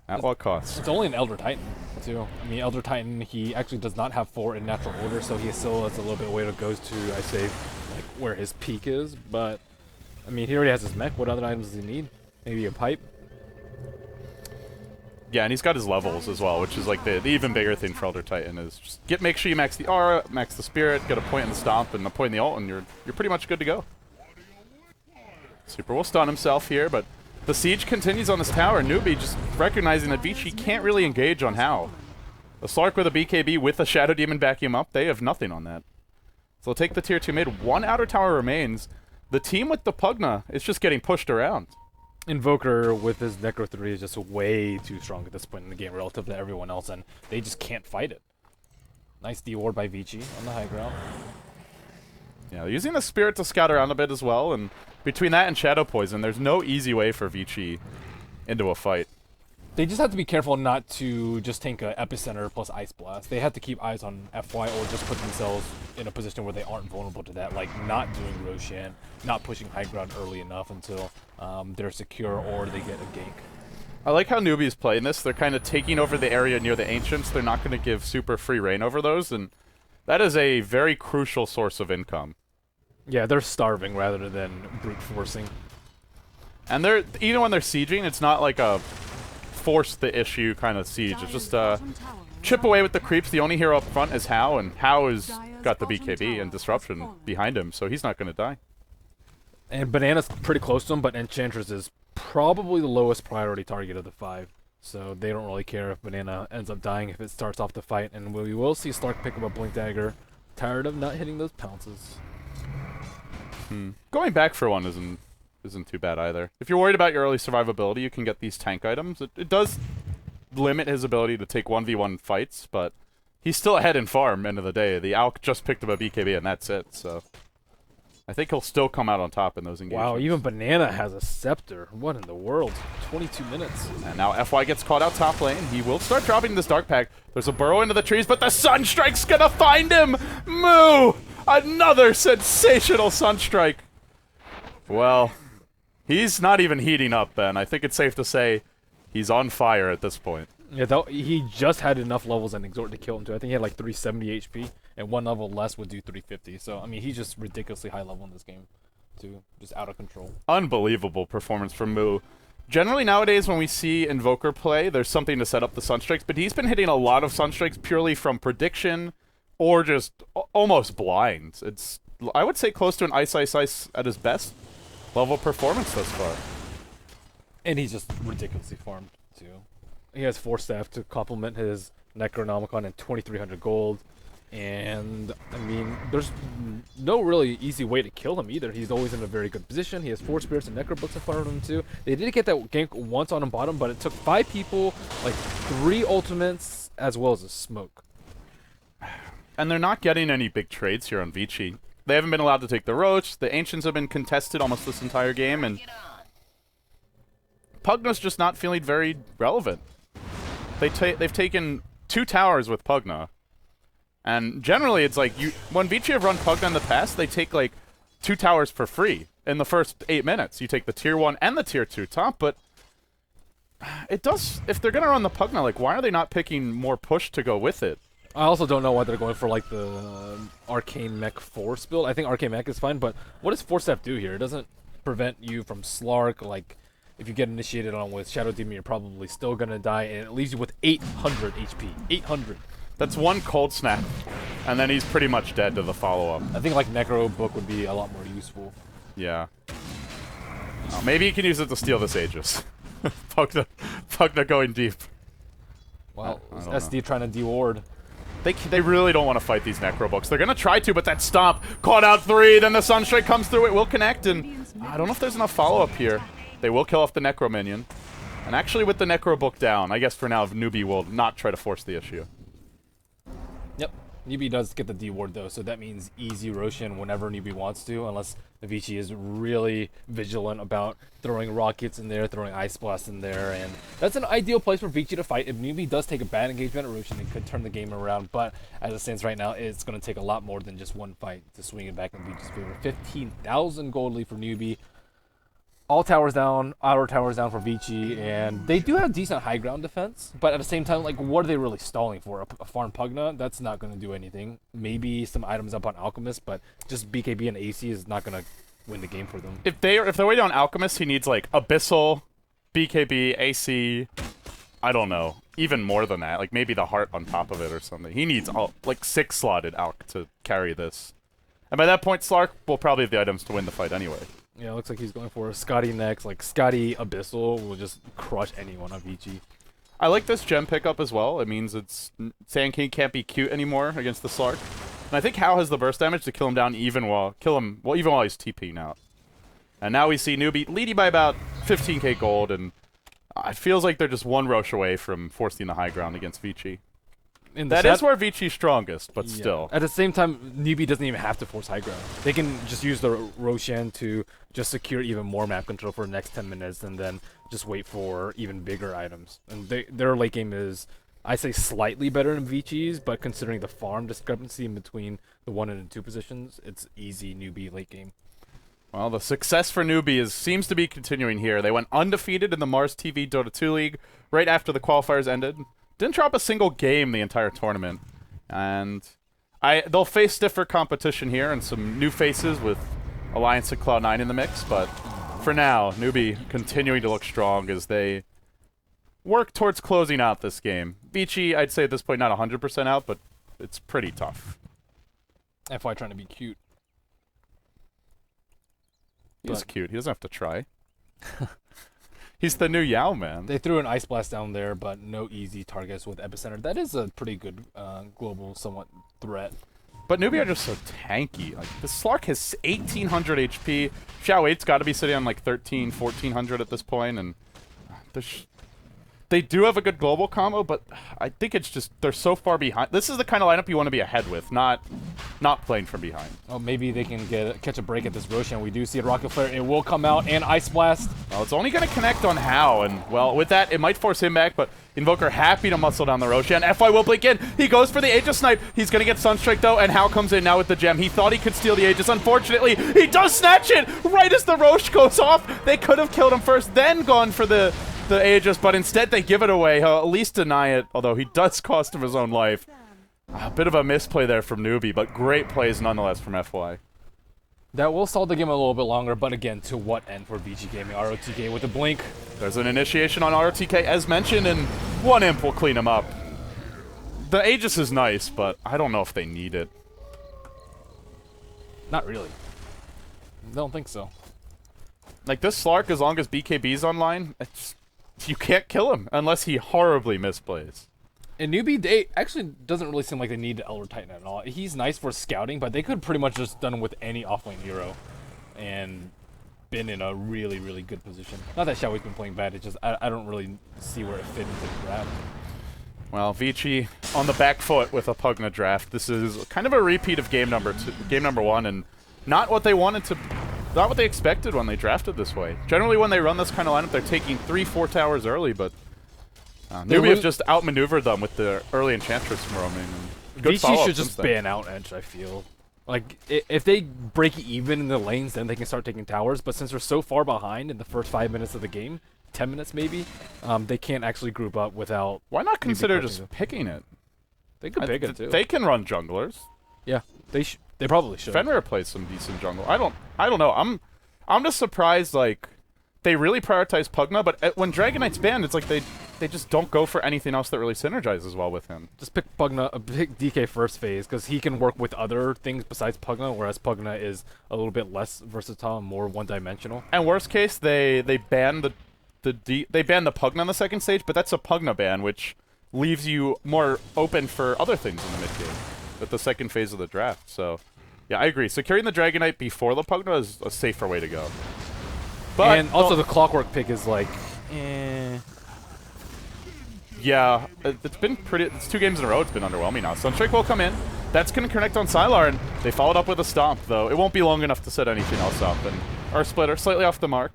At what cost? It's only an Elder Titan, too. I mean, Elder Titan, he actually does not have 4 in natural order, so he still has a little bit of way to go to, I say, like, where his peak is. But, I mean, he already has his mech. What other items does he need? Maybe a pipe? Yeah, and he's got his levels as well, which is like the even bigger thing for Elder Titan is just make sure you max the aura, max the spirit, get a point in the stomp, and a point in the ult, and you're pretty much good to go. Super will stun himself here, but the siege continues on this tower. Newbee just recognizing that Vici can't really engage on Hao. The Slark with a BKB with a Shadow Demon backing him up, they have nothing on that. So they'll take the tier 2 mid. 1 outer tower remains. The team with the Pugna is just getting pushed around. Invoker with his Necro 3 is just way too strong at this point in the game relative to everyone else, and they just can't fight it. Nice D-ward by Vici on the high ground. Yeah, using the Spirit to scout around a bit as well, and between that and Shadow Poison, there's no easy way for Vici into a fight. They just have to be careful not to just tank a Epicenter plus Ice Blast. They have to keep eyes on FY or just put themselves in a position where they aren't vulnerable to that, like not doing Roshan, not pushing high ground early enough until they're secure or they get a gank. I like how Newbee's playing this. They're kind of taking over the area near the Ancients. They're not going to give super free reign over those, and that is a very crucial source of income. Yeah, they're starving rather than brute forcing. And they're even when they're sieging, it's not like a force the issue kind of siege. It's just chip away with the creeps. The only hero up front is Hao, and Hao has got the BKB and Disruption behind him, so he's not going to die. And Banana's pretty close to him, but Enchantress is probably the lowest priority target of the 5. So they don't really care if Banana ends up dying if it starts off the fight. And we will see Slark pick up a Blink Dagger. Tired of not hitting those pounces. Going back for one isn't too bad either. If you're worried about your early survivability, you can get these tank items. It does limit his ability to take 1v1 fights, but he's still ahead in farm, end of the day. The Alk just picked up a BKB and that's it, so I think he'll still come out on top in those engagements. Wow, even Banana has a Scepter. What in the world? 22 minutes. And now FY gets caught out top lane. He will start dropping this Dark Pack. There's a burrow into the trees, but the Sunstrike's gonna find him! Moo! Another sensational Sunstrike. Well, he's not even heating up, Ben. I think it's safe to say he's on fire at this point. Yeah, though he just had enough levels and Exhort to kill him too. I think he had like 370 HP, and one level less would do 350. So, I mean, he's just ridiculously high level in this game, too. Just out of control. Unbelievable performance from Moo. Generally, nowadays, when we see Invoker play, there's something to set up the Sunstrikes, but he's been hitting a lot of Sunstrikes purely from prediction or just almost blind. It's, I would say, close to an Ice Ice Ice at his best level of performance thus far. And he's just ridiculously farmed, too. He has 4 staff to complement his Necronomicon and 2,300 gold. And, I mean, there's no really easy way to kill him either. He's always in a very good position. He has 4 Spirits and Necrobooks in front of him, too. They did get that gank once on him bottom, but it took 5 people, like 3 ultimates, as well as a smoke. And they're not getting any big trades here on Vici. They haven't been allowed to take the Roach. The Ancients have been contested almost this entire game, and Pugna's just not feeling very relevant. They've taken 2 towers with Pugna. And generally, it's like, when Vici have run Pugna in the past, they take like 2 towers for free in the first 8 minutes. You take the tier 1 and the tier 2 top, but it does, if they're going to run the Pugna, like, why are they not picking more push to go with it? I also don't know why they're going for like the Arcane Mech Force build. I think Arcane Mech is fine, but what does Force Staff do here? It doesn't prevent you from Slark. Like, if you get initiated on with Shadow Demon, you're probably still gonna die, and it leaves you with 800 HP. 800. That's 1 cold snap, and then he's pretty much dead to the follow-up. I think like Necro Book would be a lot more useful. Yeah. Maybe you can use it to steal this Aegis. Pugna going deep. Well, I don't SD know. trying to de-ward. They really don't want to fight these Necrobooks. They're going to try to, but that stomp caught out 3. Then the Sunstrike comes through. It will connect, and I don't know if there's enough follow-up here. They will kill off the Necro minion. And actually, with the Necrobook down, I guess for now, Newbee will not try to force the issue. Yep. Newbee does get the D-ward though, so that means easy Roshan whenever Newbee wants to, unless Vici is really vigilant about throwing rockets in there, throwing Ice Blast in there, and that's an ideal place for Vici to fight. If Newbee does take a bad engagement at Roshan, it could turn the game around, but as it stands right now, it's going to take a lot more than just one fight to swing it back in Vici's favor. 15,000 gold lead for Newbee. All towers down, outer towers down for Vici, and they do have decent high ground defense, but at the same time, like, what are they really stalling for? A farm Pugna? That's not going to do anything. Maybe some items up on Alchemist, but just BKB and AC is not going to win the game for them. If they're waiting on Alchemist, he needs, like, Abyssal, BKB, AC, I don't know, even more than that. Like, maybe the Heart on top of it or something. He needs, like, 6 slotted Alch to carry this. And by that point, Slark will probably have the items to win the fight anyway. Yeah, it looks like he's going for a Scotty next. Like, Scotty Abyssal will just crush anyone on Vici. I like this gem pickup as well. It means Sand King can't be cute anymore against the Slark. And I think Hao has the burst damage to kill him down even while he's TPing out. And now we see Newbee leading by about 15k gold, and it feels like they're just one Roche away from forcing the high ground against Vici. That is where Vici's strongest, but still. At the same time, Newbee doesn't even have to force high ground. They can just use the Roshan to just secure even more map control for the next 10 minutes and then just wait for even bigger items. And their late game is, I say, slightly better than Vici's, but considering the farm discrepancy in between the 1 and the 2 positions, it's easy Newbee late game. Well, the success for Newbee seems to be continuing here. They went undefeated in the Mars TV Dota 2 League right after the qualifiers ended. Didn't drop a single game the entire tournament. And they'll face stiffer competition here and some new faces with Alliance and Cloud9 in the mix, but for now, Newbee continuing to look strong as they work towards closing out this game. Vici, I'd say at this point, not 100% out, but it's pretty tough. FY trying to be cute. He's cute. He doesn't have to try. He's the new Yao man. They threw an Ice Blast down there, but no easy targets with Epicenter. That is a pretty good global somewhat threat. But Newbee are just so tanky. Like, the Slark has 1,800 HP. Xiao 8's got to be sitting on like 1,300, 1,400 at this point, and they do have a good global combo, but I think it's just they're so far behind. This is the kind of lineup you want to be ahead with, not playing from behind. Oh, maybe they can catch a break at this Roshan. We do see a Rocket Flare. It will come out, and Ice Blast. Well, it's only going to connect on Hao, and, well, with that, it might force him back, but Invoker happy to muscle down the Roshan. FY will blink in. He goes for the Aegis Snipe. He's going to get Sunstrike, though, and Hao comes in now with the gem. He thought he could steal the Aegis. Unfortunately, he does snatch it right as the Roche goes off. They could have killed him first, then gone for the Aegis, but instead they give it away. He'll at least deny it, although he does cost him his own life. A bit of a misplay there from Newbee, but great plays nonetheless from FY. That will stall the game a little bit longer, but again, to what end for Vici Gaming? ROTK with a blink. There's an initiation on ROTK, as mentioned, and one imp will clean him up. The Aegis is nice, but I don't know if they need it. Not really. Don't think so. Like, this Slark, as long as BKB's online, you can't kill him unless he horribly misplays. And Newbee, they actually doesn't really seem like they need Elder Titan at all. He's nice for scouting, but they could pretty much just done him with any offlane hero and been in a really, really good position. Not that Xiaoyi's been playing bad, it's just I don't really see where it fit into the draft. Well, Vici on the back foot with a Pugna draft. This is kind of a repeat of game number 1, and not what they wanted to, not what they expected when they drafted this way. Generally, when they run this kind of lineup, they're taking 3-4 towers early, but Newbee have just outmaneuvered them with the early Enchantress roaming. Vici should just ban out Edge, I feel. Like, if they break even in the lanes, then they can start taking towers, but since they're so far behind in the first 5 minutes of the game, 10 minutes maybe, they can't actually group up without... Why not consider just picking it? They could pick it, too. They can run junglers. Yeah, they probably should. Fenrir plays some decent jungle. I don't know. I'm just surprised, like, they really prioritize Pugna, but when Dragon Knight's banned, it's like they just don't go for anything else that really synergizes well with him. Just pick Pugna, pick DK first phase, because he can work with other things besides Pugna, whereas Pugna is a little bit less versatile and more one-dimensional. And worst case, they ban the Pugna on the second stage, but that's a Pugna ban, which leaves you more open for other things in the mid game with the second phase of the draft. So, yeah, I agree. Securing the Dragon Knight before the Pugna is a safer way to go. But and also the Clockwork pick is like, eh. Yeah, it's been pretty. It's 2 games in a row. It's been underwhelming now. Sunstrike will come in. That's going to connect on Sylar, and they followed up with a Stomp, though. It won't be long enough to set anything else up. And our Splitter, slightly off the mark.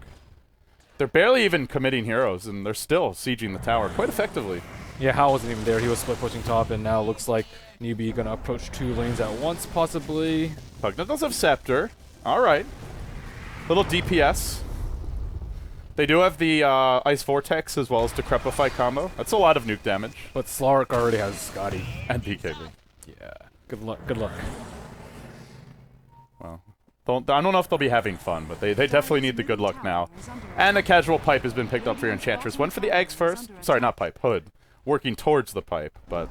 They're barely even committing heroes, and they're still sieging the tower quite effectively. Yeah, Hao wasn't even there. He was split pushing top, and now it looks like Newbee going to approach 2 lanes at once, possibly. Pugna does have Scepter. All right. Little DPS. They do have the Ice Vortex as well as Decrepify combo. That's a lot of nuke damage. But Slark already has Scotty. And BKB. Yeah. Good luck. Good luck. Well, I don't know if they'll be having fun, but they definitely need the good luck now. And the casual pipe has been picked up for your Enchantress. Went for the eggs first. Sorry, not pipe. Hood. Working towards the pipe, but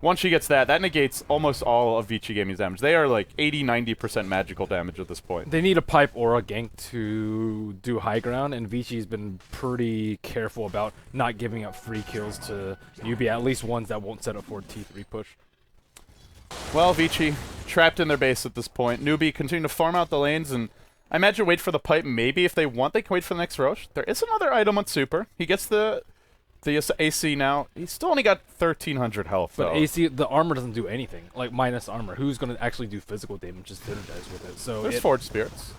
once she gets that negates almost all of Vici Gaming's damage. They are like 80-90% magical damage at this point. They need a pipe or a gank to do high ground, and Vici's been pretty careful about not giving up free kills to Newbee, at least ones that won't set up for a T3 push. Well, Vici trapped in their base at this point. Newbee continuing to farm out the lanes, and I imagine wait for the pipe. Maybe if they want, they can wait for the next Roche. There is another item on Super. He gets the AC now. He's still only got 1,300 health, But though. AC, the armor doesn't do anything. Like, minus armor. Who's going to actually do physical damage? Just synergize with it. So There's Forged Spirits.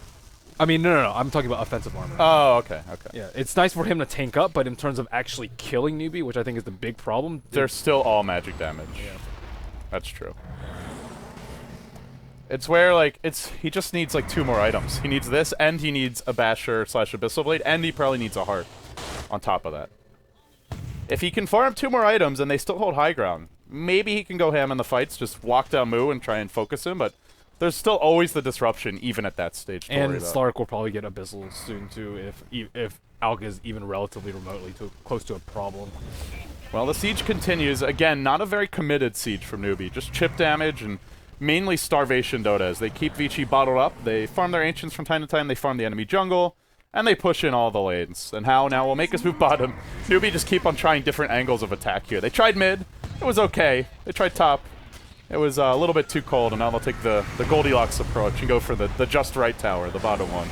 I mean, no. I'm talking about offensive armor. Oh, okay. Yeah, it's nice for him to tank up, but in terms of actually killing Newbee, which I think is the big problem, They're still all magic damage. Yeah. That's true. It's where, like, he just needs, like, 2 more items. He needs this, and he needs a Basher / Abyssal Blade, and he probably needs a Heart on top of that. If he can farm 2 more items and they still hold high ground, maybe he can go ham in the fights, just walk down Moo and try and focus him, but there's still always the disruption, even at that stage. and Slark will probably get Abyssal soon, too, if Alk is even relatively remotely close to a problem. Well, the siege continues. Again, not a very committed siege from Newbee. Just chip damage and mainly starvation Dotas. They keep Vici bottled up. They farm their Ancients from time to time. They farm the enemy jungle. And they push in all the lanes. And how now will make us move bottom. Newbee just keep on trying different angles of attack here. They tried mid. It was okay. They tried top. It was a little bit too cold. And now they'll take the Goldilocks approach and go for the just right tower, the bottom one.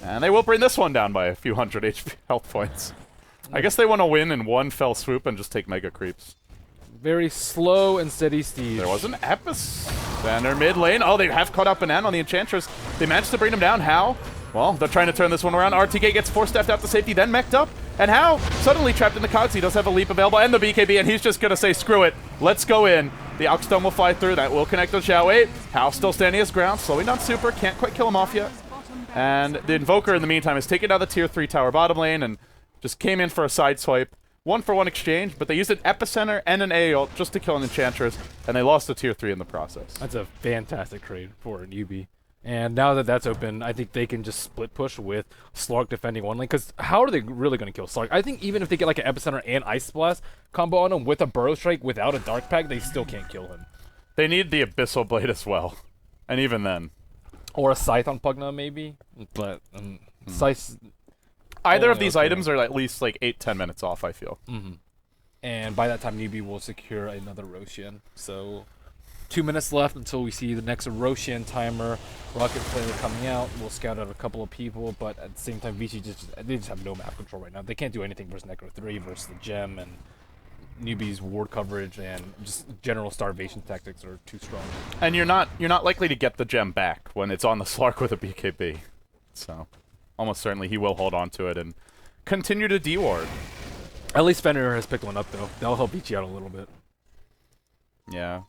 And they will bring this one down by a few hundred HP health points. I guess they want to win in one fell swoop and just take mega creeps. Very slow and steady siege. There was an Epicenter mid lane. Oh, they have caught up Banana on the Enchantress. They managed to bring him down. How? Well, they're trying to turn this one around. RTK gets 4-stepped out to safety, then mech'd up. And How? Suddenly trapped in the cogs. He does have a leap available and the BKB, and he's just going to say, screw it. Let's go in. The Alkstone will fly through. That will connect on Xiao 8. How still standing his ground, slowing down Super. Can't quite kill him off yet. And the Invoker, in the meantime, has taken out the tier 3 tower bottom lane and just came in for a side swipe. 1-for-1 exchange, but they used an Epicenter and an A ult just to kill an Enchantress, and they lost the tier 3 in the process. That's a fantastic trade for Newbee. And now that that's open, I think they can just split push with Slark defending one lane. Because how are they really going to kill Slark? I think even if they get like an Epicenter and Ice Blast combo on him with a Burrow Strike without a Dark Pack, they still can't kill him. They need the Abyssal Blade as well. And even then. Or a Scythe on Pugna, maybe. But Scythe... Either of these items are at least like 8-10 minutes off, I feel. And by that time, Newbee will secure another Roshan. So 2 minutes left until we see the next Roshan timer. Rocket Player coming out. We'll scout out a couple of people, but at the same time, Vici they just have no map control right now. They can't do anything versus Necro 3 versus the Gem, and Newbee's ward coverage and just general starvation tactics are too strong. And you're not likely to get the Gem back when it's on the Slark with a BKB. So almost certainly he will hold on to it and continue to D-ward. At least Fenrir has picked one up, though. That'll help Vici out a little bit. Yeah.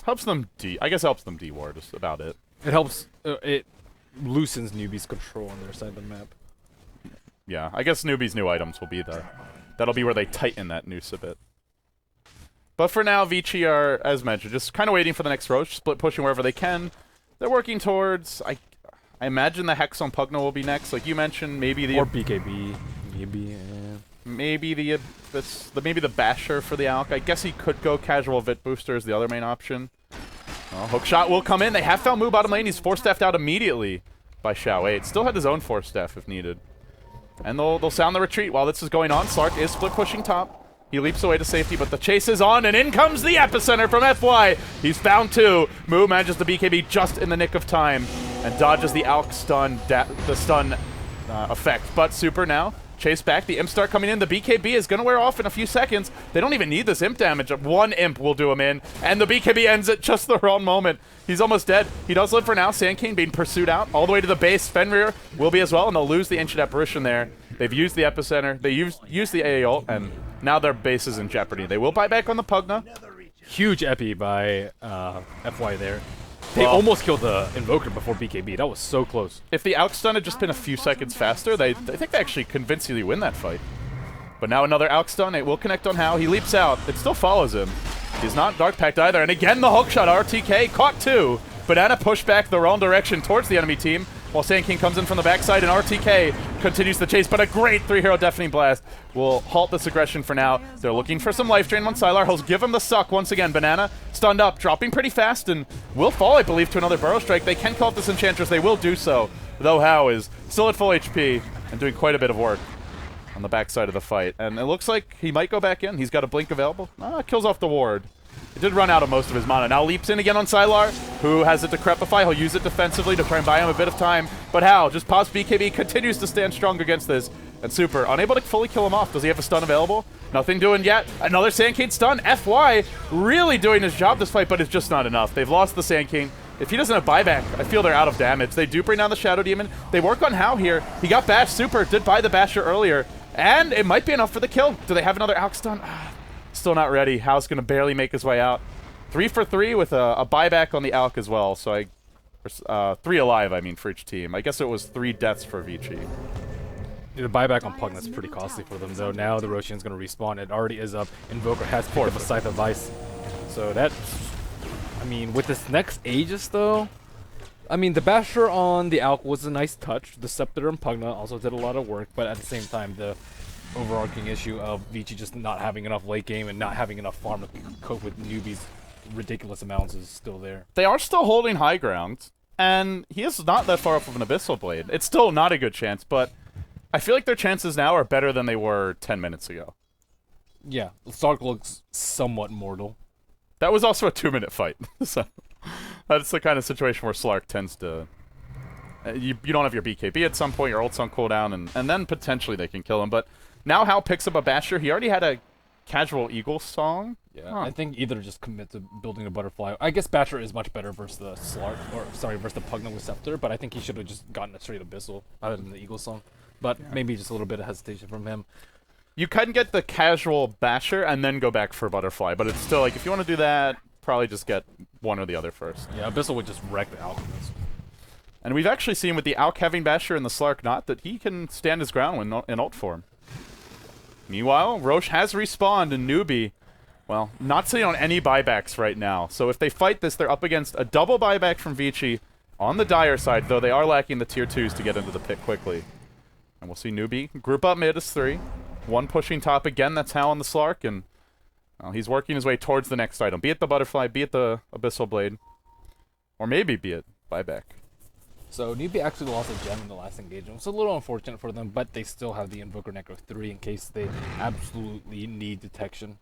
Helps them I guess helps them D-ward, is about it. It helps, it loosens Newbee's control on their side of the map. Yeah, I guess Newbee's new items will be that'll be where they tighten that noose a bit. But for now, Vici are, as mentioned, just kind of waiting for the next Roche, split pushing wherever they can. They're working towards, I imagine the Hex on Pugna will be next, like you mentioned, maybe the... Or BKB, maybe, Maybe maybe the Basher for the Alk. I guess he could go casual Vit Booster as the other main option. Well, Hookshot will come in. They have found Moo bottom lane. He's 4-staffed out immediately by Xiao 8. Still had his own 4-staff if needed. And they'll sound the retreat while this is going on. Slark is split pushing top. He leaps away to safety, but the chase is on, and in comes the Epicenter from FY. He's found 2. Moo manages the BKB just in the nick of time and dodges the Alk stun, effect. But Super now. Chase back, the Imp start coming in. The BKB is going to wear off in a few seconds. They don't even need this Imp damage. One Imp will do him in, and the BKB ends at just the wrong moment. He's almost dead. He does live for now. Sand King being pursued out all the way to the base. Fenrir will be as well, and they'll lose the Ancient Apparition there. They've used the Epicenter. They used the AA ult, and now their base is in jeopardy. They will buy back on the Pugna. Huge epi by FY there. They almost killed the Invoker before BKB. That was so close. If the Alk stun had just been a few seconds faster, they think they actually convincingly win that fight. But now another Alk stun. It will connect on How. He leaps out. It still follows him. He's not Dark Packed either. And again, the hookshot. RTK caught 2. Banana pushed back the wrong direction towards the enemy team, while Sand King comes in from the backside, and RTK continues the chase. But a great 3-hero Deafening Blast will halt this aggression for now. They're looking for some life drain on Sylar. He'll give him the suck once again. Banana stunned up, dropping pretty fast, and will fall, I believe, to another Burrow Strike. They can call up this Enchantress. They will do so, though How is still at full HP and doing quite a bit of work on the backside of the fight. And it looks like he might go back in. He's got a blink available. Kills off the ward. It did run out of most of his mana. Now leaps in again on Sylar, who has it Decrepify. He'll use it defensively to try and buy him a bit of time. But how? Just pops BKB, continues to stand strong against this. And Super, unable to fully kill him off. Does he have a stun available? Nothing doing yet. Another Sand King stun. FY really doing his job this fight, but it's just not enough. They've lost the Sand King. If he doesn't have buyback, I feel they're out of damage. They do bring down the Shadow Demon. They work on How here. He got Bash. Super did buy the Basher earlier. And it might be enough for the kill. Do they have another Alk stun? Still not ready. How's going to barely make his way out. 3 for 3 with a buyback on the Alk as well. So 3 alive, I mean, for each team. I guess it was 3 deaths for Vici. The buyback on Pug, that's pretty costly for them, though. Now the Roshan's going to respawn. It already is up. Invoker has picked up a Scythe of Ice. So that, I mean, with this next Aegis, though, I mean, the Basher on the Alk was a nice touch. The Scepter and Pugna also did a lot of work, but at the same time, the overarching issue of Vici just not having enough late game and not having enough farm to cope with Newbee's ridiculous amounts is still there. They are still holding high ground, and he is not that far off of an Abyssal Blade. It's still not a good chance, but I feel like their chances now are better than they were 10 minutes ago. Yeah, Stark looks somewhat mortal. That was also a 2-minute fight, so that's the kind of situation where Slark tends to... You don't have your BKB at some point, your ult's on cooldown, and then potentially they can kill him, but now Hal picks up a Basher. He already had a casual Eagle song. Yeah, I think either just commit to building a butterfly. I guess Basher is much better versus the Slark, or sorry, versus the Pugna with Scepter, but I think he should have just gotten a straight Abyssal other than the Eagle song. But maybe just a little bit of hesitation from him. You can get the casual Basher and then go back for Butterfly, but it's still like, if you want to do that, probably just get one or the other first. Yeah, Abyssal would just wreck the Alchemist. And we've actually seen with the Alk having Basher and the Slark not, that he can stand his ground when in ult form. Meanwhile, Roche has respawned, and Newbee, well, not sitting on any buybacks right now. So if they fight this, they're up against a double buyback from Vici on the Dire side, though they are lacking the tier 2s to get into the pit quickly. And we'll see Newbee group up mid as 3. One pushing top again, that's Hal on the Slark, and he's working his way towards the next item. Be it the Butterfly, be it the Abyssal Blade, or maybe be it buyback. So Newbee actually lost a gem in the last engagement. It's a little unfortunate for them, but they still have the Invoker Necro 3 in case they absolutely need detection.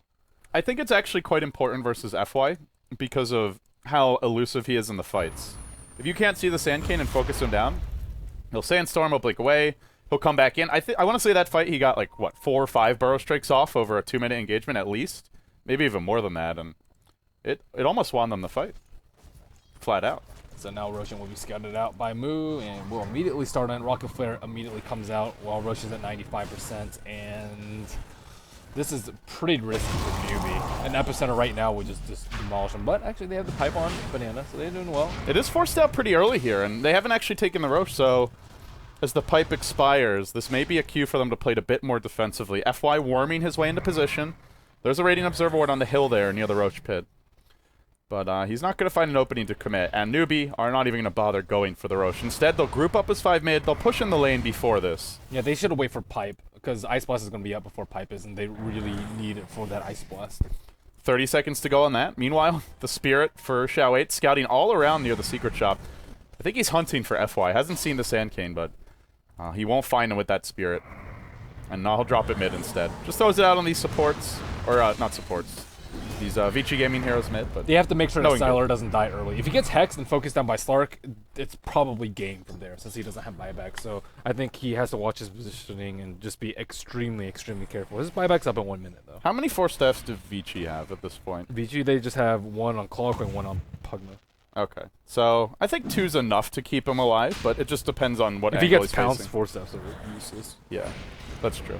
I think it's actually quite important versus FY because of how elusive he is in the fights. If you can't see the Sand Cane and focus him down, he'll Sandstorm, he'll blink away, he'll come back in. I want to say that fight he got like, what, 4 or 5 Burrow Strikes off over a 2-minute engagement at least? Maybe even more than that, and it almost won them the fight. Flat out. So now Roshan will be scouted out by Moo, and will immediately start on. Rocket Flare immediately comes out while Roshan's at 95%, and this is pretty risky for Newbee. An Epicenter right now would just demolish them, but actually they have the pipe on Banana, so they're doing well. It is forced out pretty early here, and they haven't actually taken the Roche, so as the pipe expires, this may be a cue for them to play it a bit more defensively. FY worming his way into position. There's a Radiant Observer Ward on the hill there near the Roche pit. But he's not going to find an opening to commit, and Newbee are not even going to bother going for the Roche. Instead, they'll group up as 5 mid, they'll push in the lane before this. Yeah, they should have waited for Pipe, because Ice Blast is going to be up before Pipe is, and they really need it for that Ice Blast. 30 seconds to go on that. Meanwhile, the Spirit for Xiao 8 scouting all around near the Secret Shop. I think he's hunting for FY. Hasn't seen the Sand Cane, but he won't find him with that Spirit. And now he'll drop it mid instead. Just throws it out on these supports, or not supports. These Vici Gaming heroes mid, but they have to make sure that Sylar doesn't die early. If he gets hexed and focused down by Slark, it's probably game from there since he doesn't have buyback. So I think he has to watch his positioning and just be extremely, extremely careful. His buyback's up in 1 minute though. How many force deaths do Vici have at this point? Vici, they just have 1 on Clock and 1 on Pugna. Okay, so I think 2's enough to keep him alive, but it just depends on what if he angle gets he's pounced, facing. force deaths are useless. Yeah, that's true.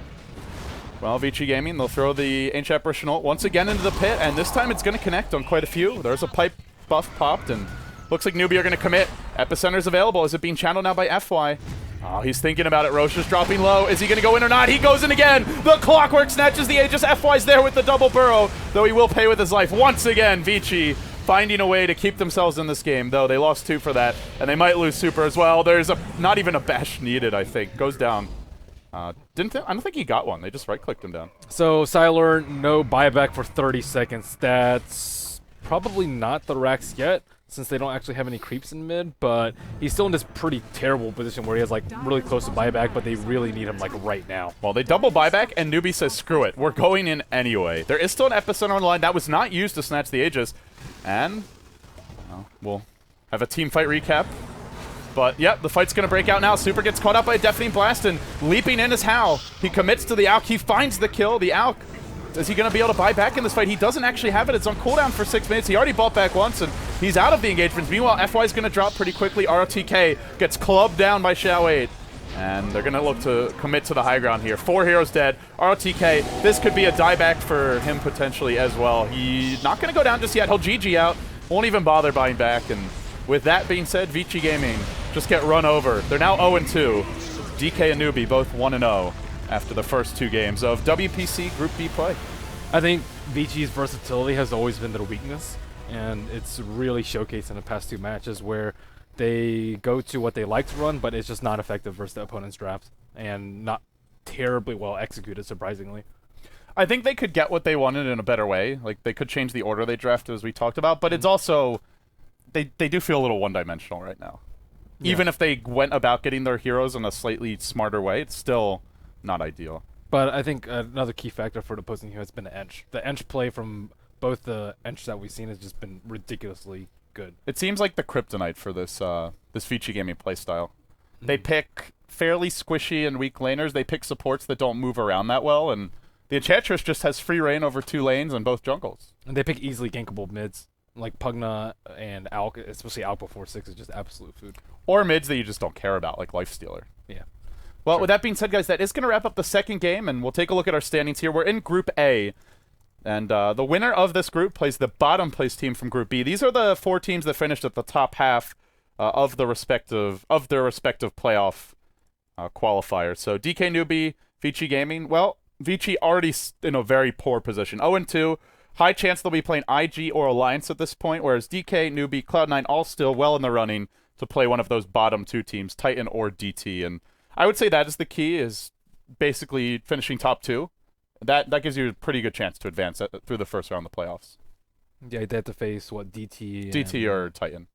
Well, Vici Gaming, they'll throw the Ancient Apparition ult once again into the pit, and this time it's going to connect on quite a few. There's a pipe buff popped, and looks like Newbee are going to commit. Epicenter's available. Is it being channeled now by FY? Oh, he's thinking about it. Roche is dropping low. Is he going to go in or not? He goes in again. The Clockwork snatches the Aegis. FY's there with the double burrow, though he will pay with his life. Once again, Vici finding a way to keep themselves in this game, though they lost 2 for that, and they might lose Super as well. There's not even a bash needed, I think. Goes down. I don't think he got one. They just right-clicked him down. So Sylar, no buyback for 30 seconds. That's probably not the Rax yet. since they don't actually have any creeps in mid, but he's still in this pretty terrible position where he has like really close to buyback, but they really need him like right now. Well, they double buyback, and Newbee says, screw it. We're going in anyway. There is still an epicenter on the line. That was not used to snatch the Aegis. And well, we'll have a team fight recap. But, yep, the fight's going to break out now. Super gets caught up by a Deafening Blast, and leaping in is Hal. He commits to the Alk. He finds the kill. The Alk, is he going to be able to buy back in this fight? He doesn't actually have it. It's on cooldown for 6 minutes. He already bought back once, and he's out of the engagements. Meanwhile, FY is going to drop pretty quickly. ROTK gets clubbed down by Xiao8. And they're going to look to commit to the high ground here. 4 heroes dead. ROTK, this could be a dieback for him potentially as well. He's not going to go down just yet. He'll GG out. Won't even bother buying back. And with that being said, Vici Gaming just get run over. They're now 0-2. DK and Newbee both 1-0 after the first 2 games of WPC Group B play. I think Vici's versatility has always been their weakness, and it's really showcased in the past 2 matches where they go to what they like to run, but it's just not effective versus the opponent's draft, and not terribly well executed, surprisingly. I think they could get what they wanted in a better way. Like, they could change the order they drafted, as we talked about, but it's also... They do feel a little one-dimensional right now. Yeah. Even if they went about getting their heroes in a slightly smarter way, it's still not ideal. But I think another key factor for the opposing hero has been the Ench. The Ench play from both the Ench that we've seen has just been ridiculously good. It seems like the kryptonite for this this Vici Gaming playstyle. They pick fairly squishy and weak laners. They pick supports that don't move around that well, and the Enchantress just has free reign over 2 lanes and both jungles. And they pick easily gankable mids. Like Pugna and Alk, especially Alk before 6 is just absolute food. Or mids that you just don't care about, like Lifestealer. Yeah. Well, with that being said, guys, that is going to wrap up the second game, and we'll take a look at our standings here. We're in Group A, and the winner of this group plays the bottom place team from Group B. These are the 4 teams that finished at the top half of their respective playoff qualifiers. So DK Newbee, Vici Gaming. Well, Vici already in a very poor position, 0-2. High chance they'll be playing IG or Alliance at this point, whereas DK, Newbee, Cloud9 all still well in the running to play one of those bottom 2 teams, Titan or DT. And I would say that is the key, is basically finishing top 2. That gives you a pretty good chance to advance through the first round of the playoffs. Yeah, they have to face, what, DT? DT or Titan,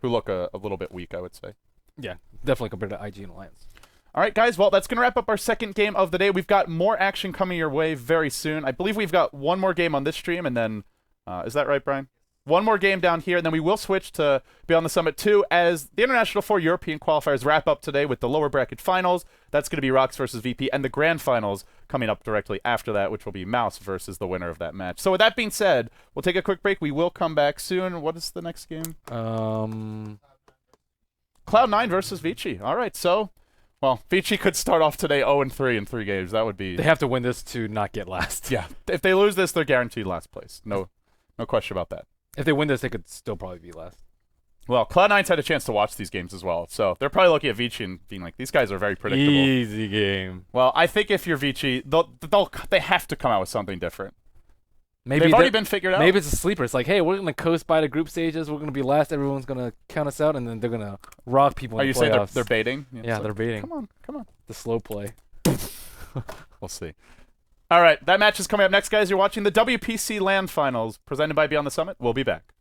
who look a little bit weak, I would say. Yeah, definitely compared to IG and Alliance. All right, guys, well, that's going to wrap up our second game of the day. We've got more action coming your way very soon. I believe we've got one more game on this stream, and then, is that right, Brian? One more game down here, and then we will switch to Beyond the Summit 2 as the International 4 European qualifiers wrap up today with the lower bracket finals. That's going to be Rox versus VP, and the grand finals coming up directly after that, which will be Mouse versus the winner of that match. So with that being said, we'll take a quick break. We will come back soon. What is the next game? Cloud9 versus Vici. All right, so... Well, Vici could start off today 0-3 in 3 games. That would be... They have to win this to not get last. Yeah. If they lose this, they're guaranteed last place. No question about that. If they win this, they could still probably be last. Well, Cloud9's had a chance to watch these games as well, so they're probably looking at Vici and being like, these guys are very predictable. Easy game. Well, I think if you're Vici, they have to come out with something different. Maybe they've already been figured out. Maybe it's a sleeper. It's like, hey, we're going to coast by the group stages. We're going to be last. Everyone's going to count us out, and then they're going to rock people in the playoffs. Are you saying they're baiting? Yeah, they're baiting. Come on. The slow play. We'll see. All right, that match is coming up next, guys. You're watching the WPC LAN Finals presented by Beyond the Summit. We'll be back.